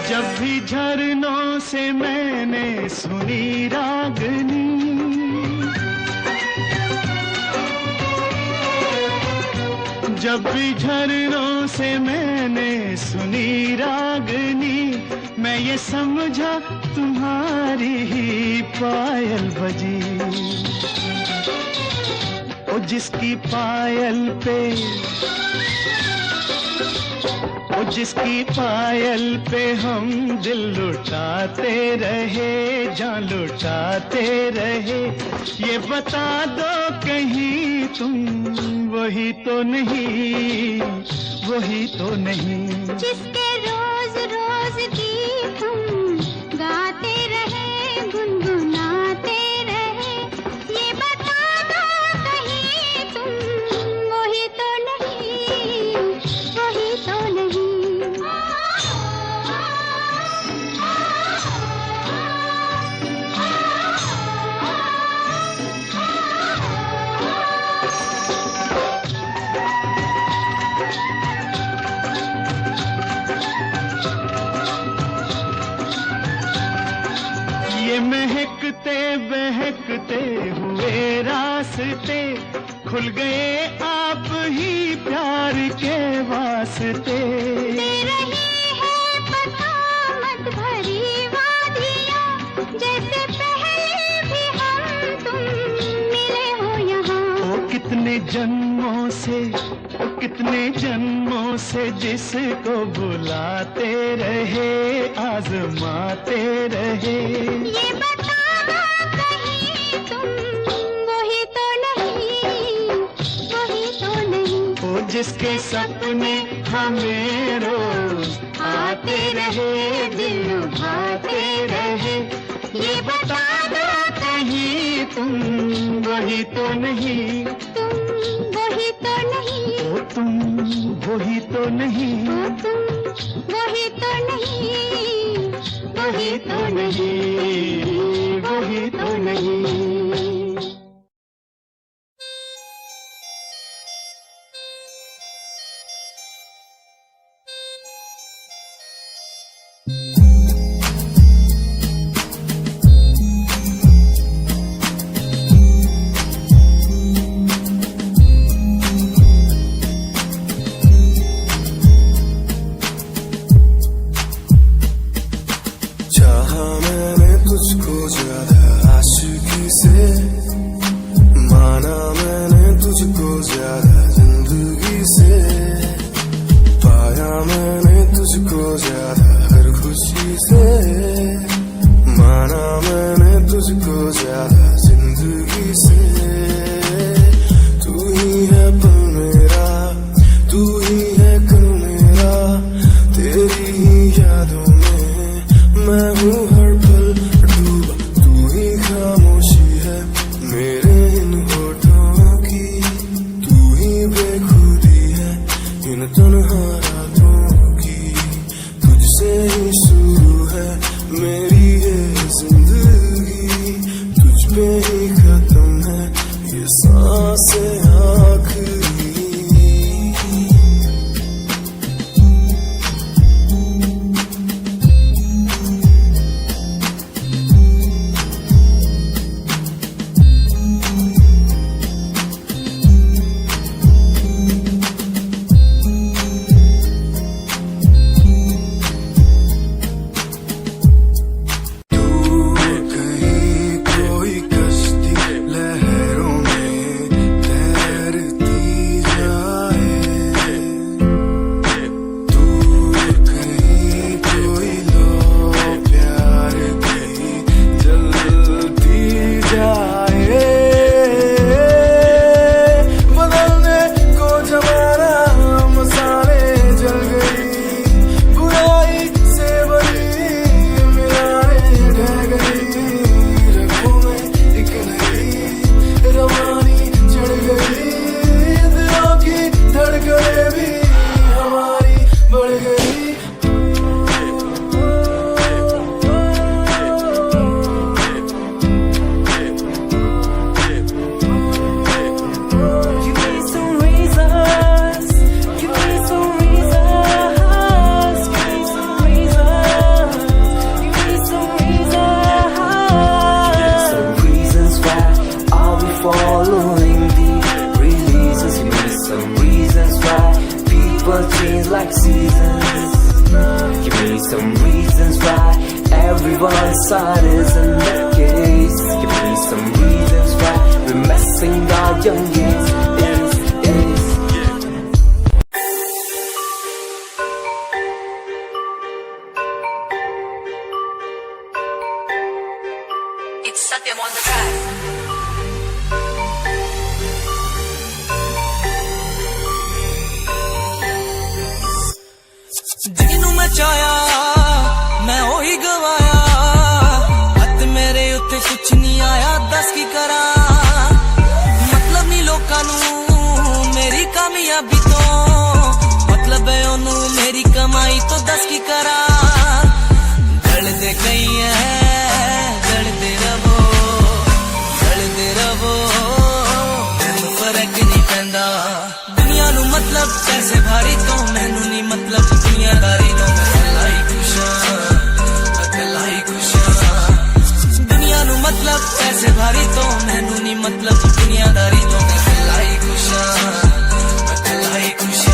जब भी झरनों से मैंने सुनी रागनी, जब भी झरनों से मैंने सुनी रागनी, मैं ये समझा तुम्हारी ही पायल बजी। ओ जिसकी पायल पे, ओ जिसकी पायल पे हम दिल लुटाते रहे, जान लुटाते रहे। ये बता दो कहीं तुम वही तो नहीं, वही तो नहीं, जिसके रोज रोज गीत हम गाते रहे, गुनगुनाते रहे। ये बता दो कहीं तुम वही तो नहीं, वही तो नहीं। ये महकते बहकते हुए रास्ते खुल गए आप ही प्यार के वास्ते। दे रही है पता मत भरी वादियाँ, जैसे पहले भी हम तुम मिले हो यहाँ। ओ कितने जन्मों से, ओ कितने जन्मों से जिसको बुलाते रहे, आजमाते रहे। ये बता दो कहीं तुम वही तो नहीं, वही तो नहीं, ओ जिसके सपने हमें रोज आते रहे, दिल लुभाते रहे। ये बता दो कहीं तुम वही तो नहीं, तुम वही तो नहीं, ओ तुम वही तो नहीं, ओ तुम वही तो नहीं, वही तो नहीं, वही तो नहीं। चाहा मैंने तुझको ज्यादा आशिकी से, माना मैंने तुझको ज्यादा जिंदगी से, पाया मैंने तुझको ज्यादा हर खुशी से, माना मैंने तुझको ज्यादा जिंदगी से। तू ही है पल मेरा, तू ही है कल मेरा, तेरी ही यादों मैं हूँ हर पल डूबा। तू ही खामोशी है मेरे इन होठों की, तू ही बेखुदी है इन तन्हा रातों की। तुझसे ही शुरू है मेरी ये जिंदगी, तुझ पे ही खत्म है ये सांसें आखिरी। some reasons why everyone inside is a nutcase. Give me some reasons why we're messing our young years. It's Satyam on the track. ਜਿਹਨੂੰ ਮੈਂ ਚਾਹਿਆ ਮੈਂ ਉਹੀ ਗਵਾਇਆ ਹੱਥ ਮੇਰੇ ਉੱਤੇ ਕੁਛ ਨਹੀਂ ਆਇਆ ਦੱਸ ਕੀ ਕਰਾਂ ਮਤਲਬ ਨਹੀਂ ਲੋਕਾਂ ਨੂੰ ਮੇਰੀ ਕਾਮਯਾਬੀ ਤੋਂ ਮਤਲਬ ਹੈ ਉਹਨੂੰ ਮੇਰੀ ਕਮਾਈ ਤੋਂ ਦੱਸ ਕੀ ਕਰਾਂ ਗਲਦੇ ਕਈ ਐ ਗਲਦੇ ਰਵੋ ਮੈਨੂੰ ਫਰਕ ਨਹੀਂ ਪੈਂਦਾ ਦੁਨੀਆ ਨੂੰ ਮਤਲਬ ਪੈਸੇ ਭਾਰੀ ਤੋਂ ਮੈਨੂੰ ਨਹੀਂ ਮਤਲਬ ਦੁਨੀਆਦਾਰੀ ਤੋਂ ਮੈਂ ਇਕੱਲਾ ਹੀ ਖੁਸ਼ ਦੁਨੀਆ ਨੂੰ ਮਤਲਬ ਪੈਸੇ ਭਾਰੀ ਤੋਂ ਮੈਨੂੰ ਨਹੀਂ ਮਤਲਬ ਦੁਨੀਆਦਾਰੀ ਤੋਂ ਮੈਂ ਇਕੱਲਾ ਹੀ ਖੁਸ਼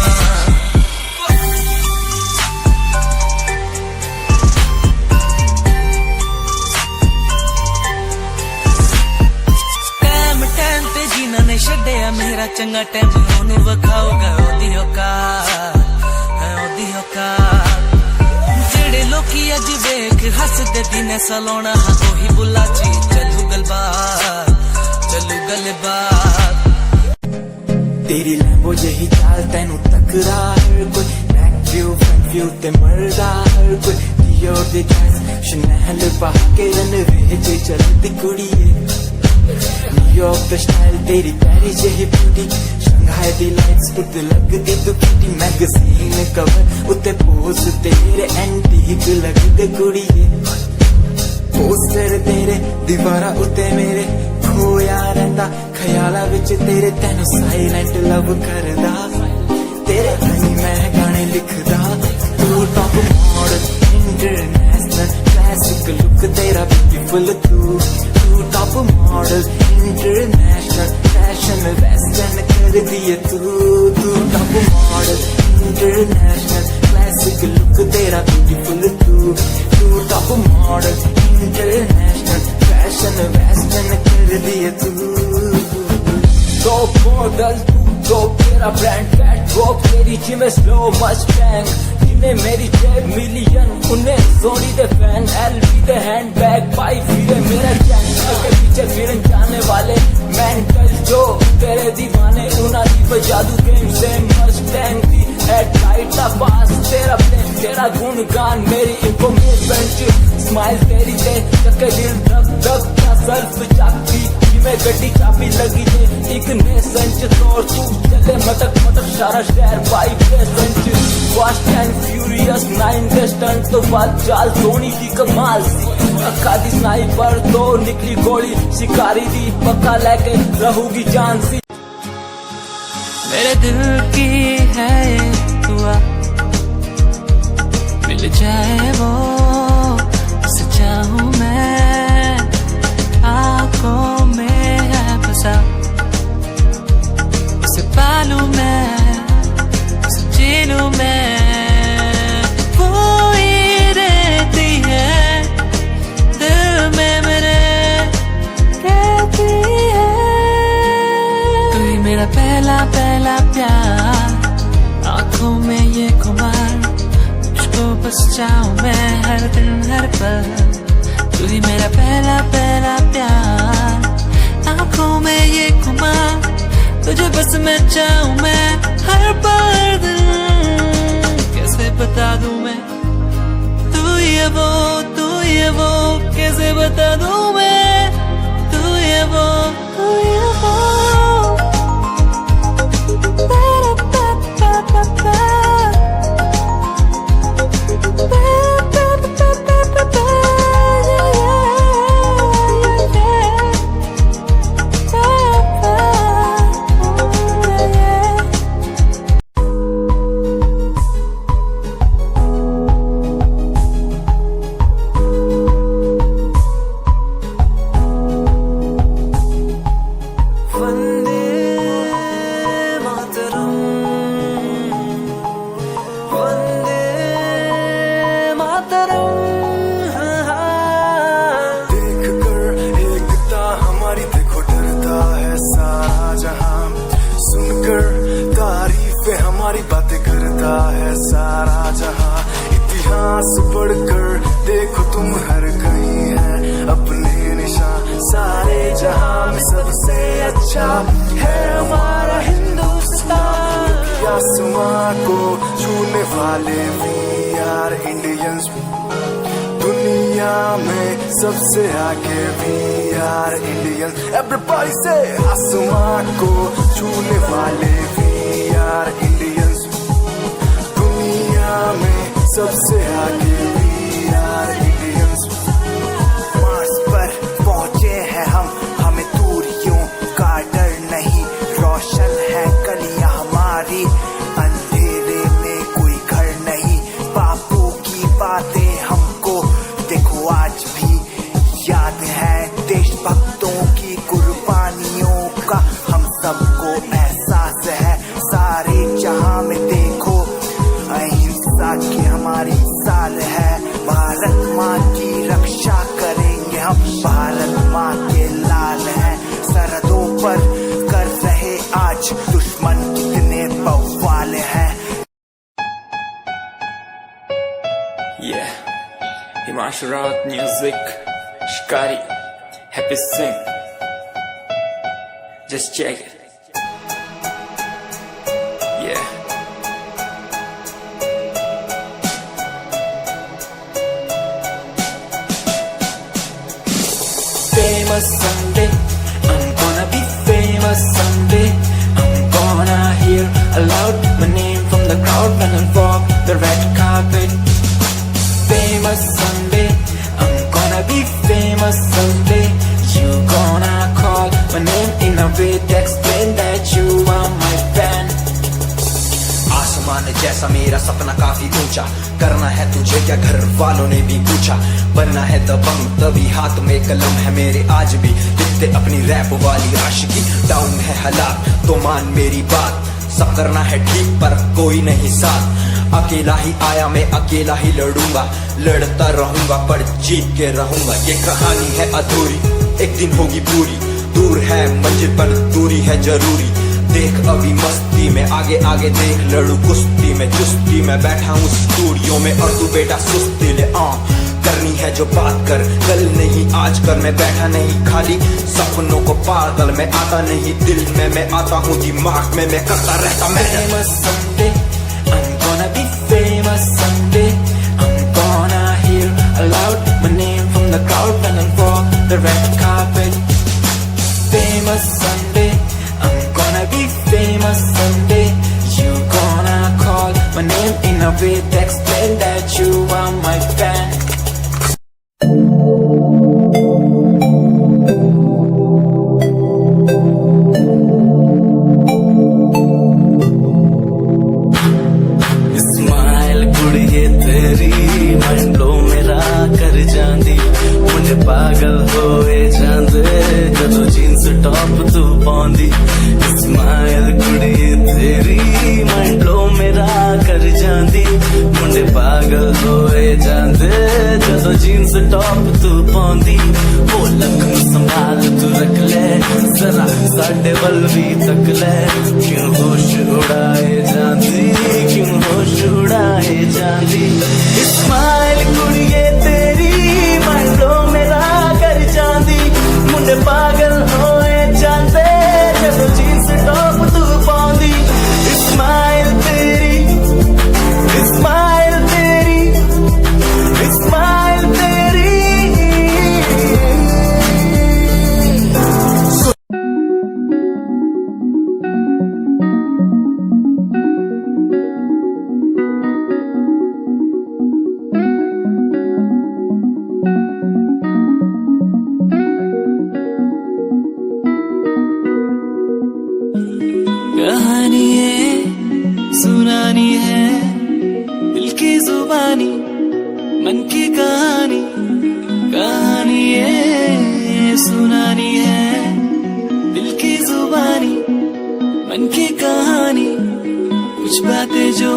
ਟਾਈਮ ਤੇ ਜੀਣਾ ਨੇ ਛੱਡਿਆ ਮੇਰਾ ਚੰਗਾ ਟਾਈਮ ਉਹਨੂੰ ਵਿਖਾਊਗਾ ਉਹਦੀ ਔਕਾਤ ਜਿਹੜੇ ਲੋਕੀ ਅੱਜ ਵੇਖ ਹੱਸਦੇ ਦਿਨੇ ਸਲਾਉਣਾ ਉਹੀ ਬੁੱਲਾ ਚ ਚੱਲੂ ਗੱਲਬਾਤ तेरी लैम्बो यही चाल तेनू टकरा हर कोई बैक व्यू ते मरदा हर कोई दियो दे ड्रेस शनैल पा के रनवे च चलदी कुड़िए न्यूयॉर्क दा स्टाइल तेरी पेरिस यही ब्यूटी शंघाई दी लाइट्स उत्ते लगदी दुपट्टी मैगजीन कवर उत्ते पोज तेरे एंटीक लगदे कुड़िए पोस्टर तेरे दीवारा उत्ते मेरे खोया रहिंदा ख्याला विच तेरे तेनू साइलेंट लव करदा तेरे लिए मैं गाने लिखदा तू top model international classic look तेरा ब्यूटीफुल तू top model international fashion western कर दिए तू top model international classic look तेरा ब्यूटीफुल तू top model international fashion western कर दिए तू टॉप मॉडल तू तेरा ब्रांड फैट वॉक तेरी जिमें स्लो मस्टैंग जिन्हें मेरी 10 मिलियन उन्हें सोनी दे फैन एलवी दे हैंडबैग पाई फिरे मेरा चैनल के पीछे फिरन जाने वाले मेंटल जो तेरे दीवाने उना दी जादू गेम से मस्टैंग दी एट लाइट दा पास तेरा प्लेन तेरा गुणगान मेरी इंफॉर्मेशन स्माइल तेरी ते चक्के दिल धक धक का सर्फ चाकती में गड्डी चाबी लगी थे एक ने संच तोड़ तू चले मटक सारा शहर बाइक पे संच फास्ट एंड फ्यूरियस 9 के स्टंट तो बात चाल धोनी की कमाल सी अक्का दी स्नाइपर तो निकली गोली शिकारी दी पक्का लेके रहूगी जान सी मेरे दिल की है ये दुआ मिल जाए वो जिसे चाहूं मैं आंखों में है बसा उसे पालूं मैं उसे जी लूं मैं वो ही रहती है दिल में मेरे कहती है तू ही मेरा पहला प्यार आंखों में ये खुमार मुझको बस चाहूं मैं हर दिन हर पल तू ही मेरा पहला प्यार आंखों में ये खुमार तुझे बस मैं चाहूं मैं हर बार कैसे बता दूं मैं तू ये वो कैसे बता दूं मैं तू ये वो तुम्हारी बातें करता है सारा जहां, इतिहास पढ़कर देखो तुम हर कहीं है अपने निशान, सारे जहां में सबसे अच्छा है हमारा हिंदुस्तान। आसमां को छूने वाले वी आर इंडियंस, दुनिया में सबसे आगे वी आर इंडियंस। एवरीबॉडी से आसमां को छूने वाले वी आर इंडियंस, दुनिया में सबसे आगे वी आर इंडियंस। मार्स पर पहुंचे हैं हम, हमें दूरियों का डर नहीं, रोशन है गलियां हमारी, अंधेरे में कोई घर नहीं। बापू की बातें हमको देखो आज भी याद है, देशभक्तों की कुर्बानियों का हम सबको एहसास है। सारे जहां में देखो अहिंसा की हमारी साल है, भारत माँ की रक्षा करेंगे हम, भारत माँ के लाल हैं। सरहदों पर कर रहे आज दुश्मन कितने बवाल हैं। Yeah, Himanshu Rawat music, Shikari, Happy Singh. Just check it. Yeah. Famous someday, I'm gonna be famous someday. I'm gonna hear aloud my name from the crowd when I walk the red carpet. Famous someday, I'm gonna be famous someday. You gonna call my name in a way to explain that you are my fan. आसमान जैसा मेरा सपना काफी ऊंचा, करना है तुझे क्या घर वालों ने भी पूछा, बनना है दबंग तभी हाथ में कलम है मेरे आज भी, लिखते अपनी रैप वाली आशिकी। डाउन है हालात तो मान मेरी बात, सब करना है ठीक पर कोई नहीं साथ, अकेला ही आया मैं अकेला ही लड़ूंगा, लड़ता रहूंगा पर जीत के रहूंगा। ये कहानी है अधूरी एक दिन होगी पूरी, दूर है मंजिल पर दूरी है जरूरी, देख अभी मस्ती में आगे आगे देख, लड़ू कुश्ती में चुस्ती में बैठा हूँ स्टूडियो में और तू बेटा सुस्ती ले। करनी है जो बात कर कल नहीं आज कर, मैं बैठा नहीं खाली सपनों को पागल में आता नहीं, दिल में मैं आता हूँ दिमाग में मैं करता रहता मैं। Famous someday, I'm gonna be famous someday. I'm gonna hear aloud my name from the crowd when I walk the red carpet. Famous someday, I'm gonna be famous someday. You gonna call my name in a way to explain that you are my fan. Smile कुड़िए तेरी माइंड ब्लो मेरा कर जांदी, मुझे पागल होए जांदे जदों जीन्स टॉप तू पाउंदी। स्माइल कुड़िए तेरी माइंड ब्लो मेरा कर जांदी, मुझे पागल होए जांदे जदों जीन्स टॉप तू पाउंदी। वो लक संभाल तू रख ले जरा साडे वल भी तक ले, क्यों होश उड़ाए जांदी क्यों होश उड़ाए जांदी। स्माइल कुड़िए तेरी माइंड ब्लो मेरा कर जांदी, मुंडे पागल होए जांदे जदों जीन्स टॉप तू पाउंदी। स्माइल तेरी स्माइल तेरी स्माइल तेरी। कहानी ये सुनानी है दिल की जुबानी, मन की कहानी। कहानी ये सुनानी है दिल की जुबानी, मन की कहानी। कुछ बातें जो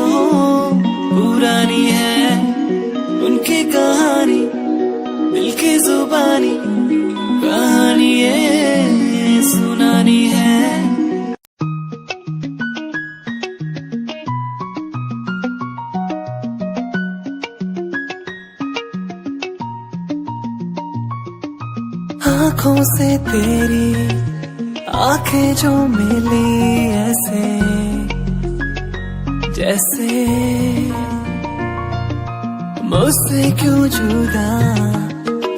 पुरानी है उनकी कहानी, दिल की जुबानी। कहानी ये सुनानी है। आंखों से तेरी आंखें जो मिली ऐसे जैसे मुझसे क्यों जुदा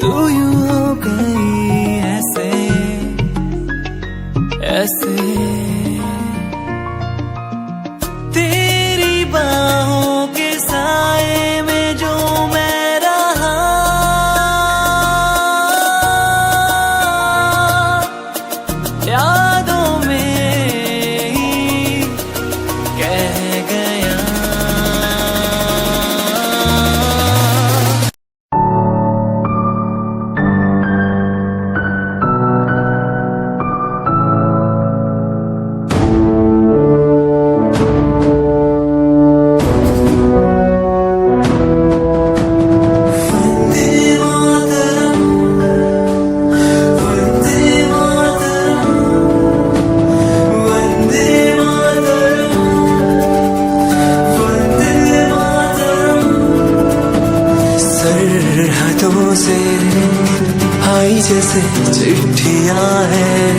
तू यूं हो गई ऐसे ऐसे तेरी बाहों के साए में जो मैं रहा यादों में ही कह गया सरहदों से आई जैसे चिट्ठियां हैं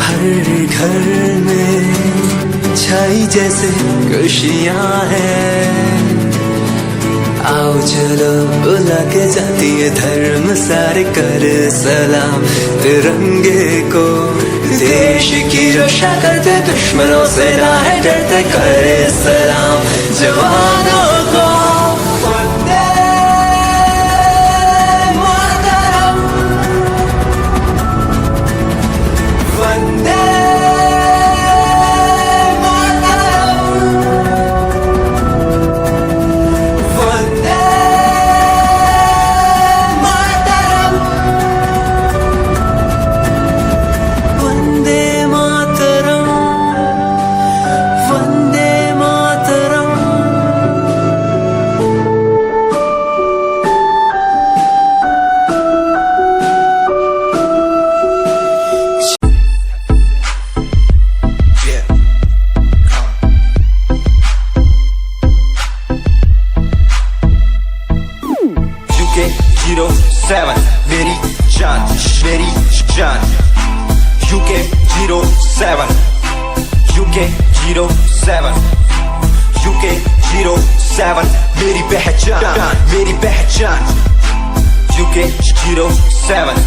हर घर में छाई जैसे खुशियां हैं आओ चलो बुला के जाती है धर्म सारे कर सलाम तिरंगे को देश की रक्षा करते दुश्मनों से ना है डरते करे सलाम जवानों को मेरी जान UK 07 UK 07 UK 07 मेरी पहचान UK 07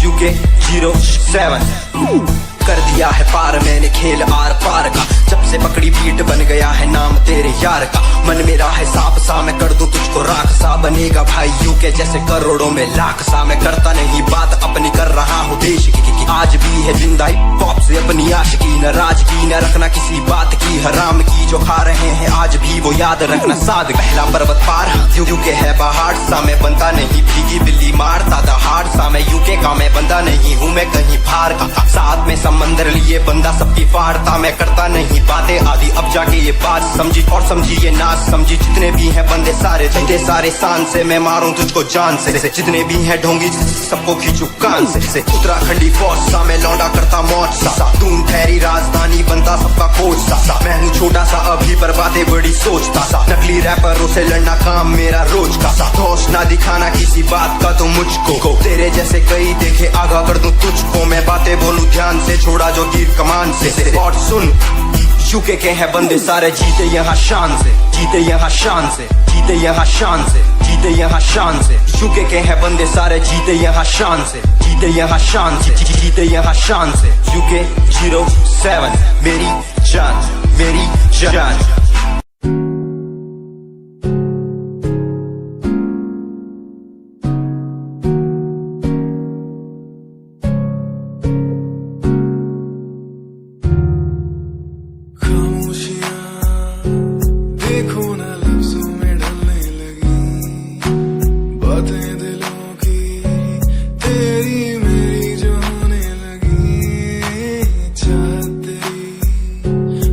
UK 07 कर दिया है पार मैंने खेल आर पार का जब से पकड़ी पीठ बन गया है नाम तेरे यार का मन मेरा है सांप सा मैं कर दूं तुझको राख सा बनेगा भाई यूके जैसे करोड़ों में लाख सा मैं करता नहीं बात अपनी कर रहा हूँ देश की आज भी है जिंदा पॉप से अपनी आशिकी नाराजगी न रखना किसी बात की हराम की जो खा रहे हैं आज भी वो याद रखना साद पहला पर्वत पार यूके है पहाड़ सा मैं बनता नहीं भीगी बिल्ली मारता दहाड़ सा मैं यूके का मैं बंदा नहीं हूँ मैं कहीं बाहर का साथ में समंदर लिए बंदा सबकी फाड़ता मैं करता नहीं बातें आदि अब जाके ये बात समझी और समझी ये नाच समझी जितने भी हैं बंदे सारे झंडे सारे शान से मैं मारूं तुझको जान से जितने भी हैं ढोंगी सबको खींचू कान से उत्तराखंडी फौज सा मैं लौंडा करता मौज सा दून ठहरी राजधानी बनता सबका कोच सा मैं हूँ छोटा सा अभी पर बातें बड़ी सोचता सा नकली रैपरों से लड़ना काम मेरा रोज का सा होश ना दिखाना किसी बात का तो मुझको तेरे जैसे कई देखे आगा कर दूं तुझको मैं बातें बोलूं ध्यान से छोड़ा जो तीर कमान से और सुन यूके के हैं बंदे सारे जीते यहाँ शान से जीते यहाँ शान से जीते यहाँ शान से जीते यहाँ शान से यूके के हैं बंदे सारे जीते यहाँ शान से जीते यहाँ शान से जीते यहाँ शान से यूके 07 मेरी जान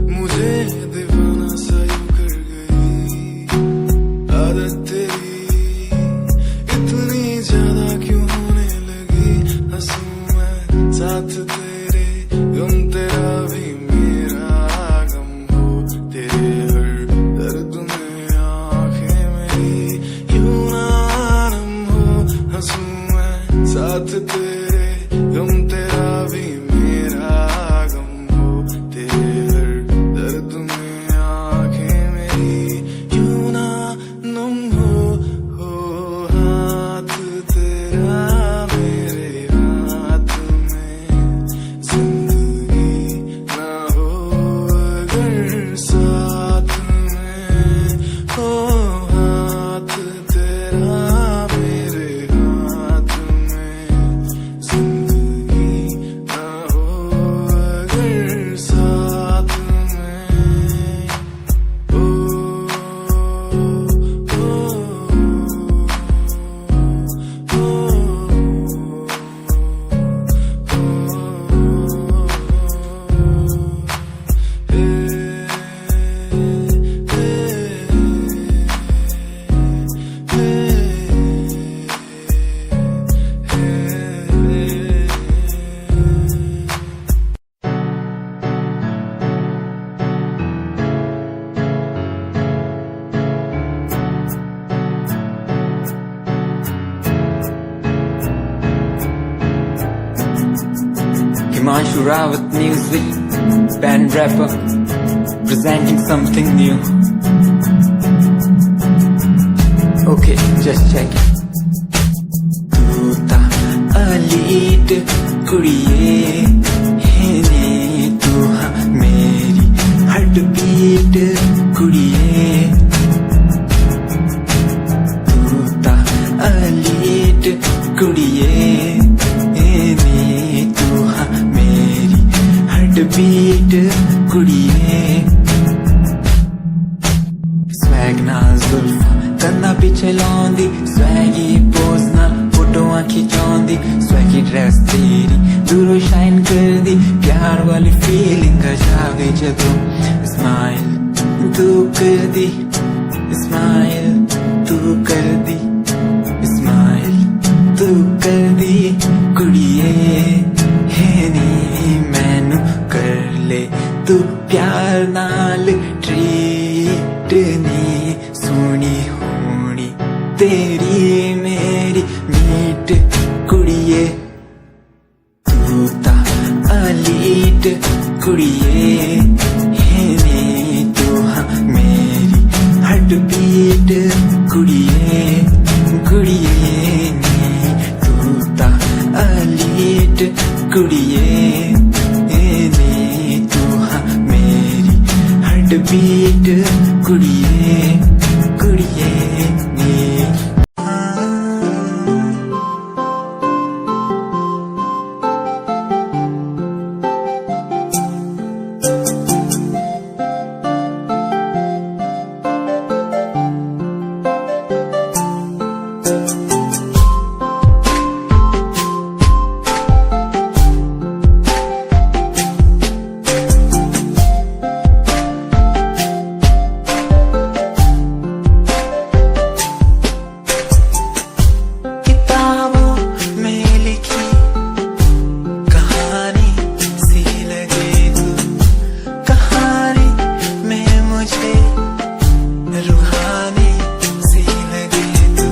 मुझे दीवाना Rawat Music, band rapper, presenting something new. Okay, just check it. तू ता अलीट कुड़िए है ने, तू हाँ मेरी हार्ट बीट कुड़िए, तू ता अलीट कुड़िए ने, तू हाँ मेरी हार्ट बीट कुड़िए। स्वैग नाल जुल्फा कन्ना पिछे लाउंदी, स्वैगी पोज नाल फोटोआं खिचाउंदी, स्वैगी ड्रेस तेरी दूरों शाइन कर दी, प्यार वाली फीलिंग आ जावे जदों स्माइल तू कर दी, स्माइल तू कर दी, स्माइल तू कर दी कुड़िए है नी, मैनू कर ले तू प्यार नाल ट्रीट नी, सोनी होनी तेरी मेरी मीट कुड़िए, तू ता अलीट कुड़िए है नी, तू हाँ मेरी हार्ट बीट कुड़िए, कुड़िए नी, तू ता अलीट कुड़िए है नी, तू हाँ मेरी हार्ट बीट कुड़िए, कुड़िए नी। किताबों में लिखी कहानी सी लगे तू, कहानी में मुझे रूहानी सी लगे तू।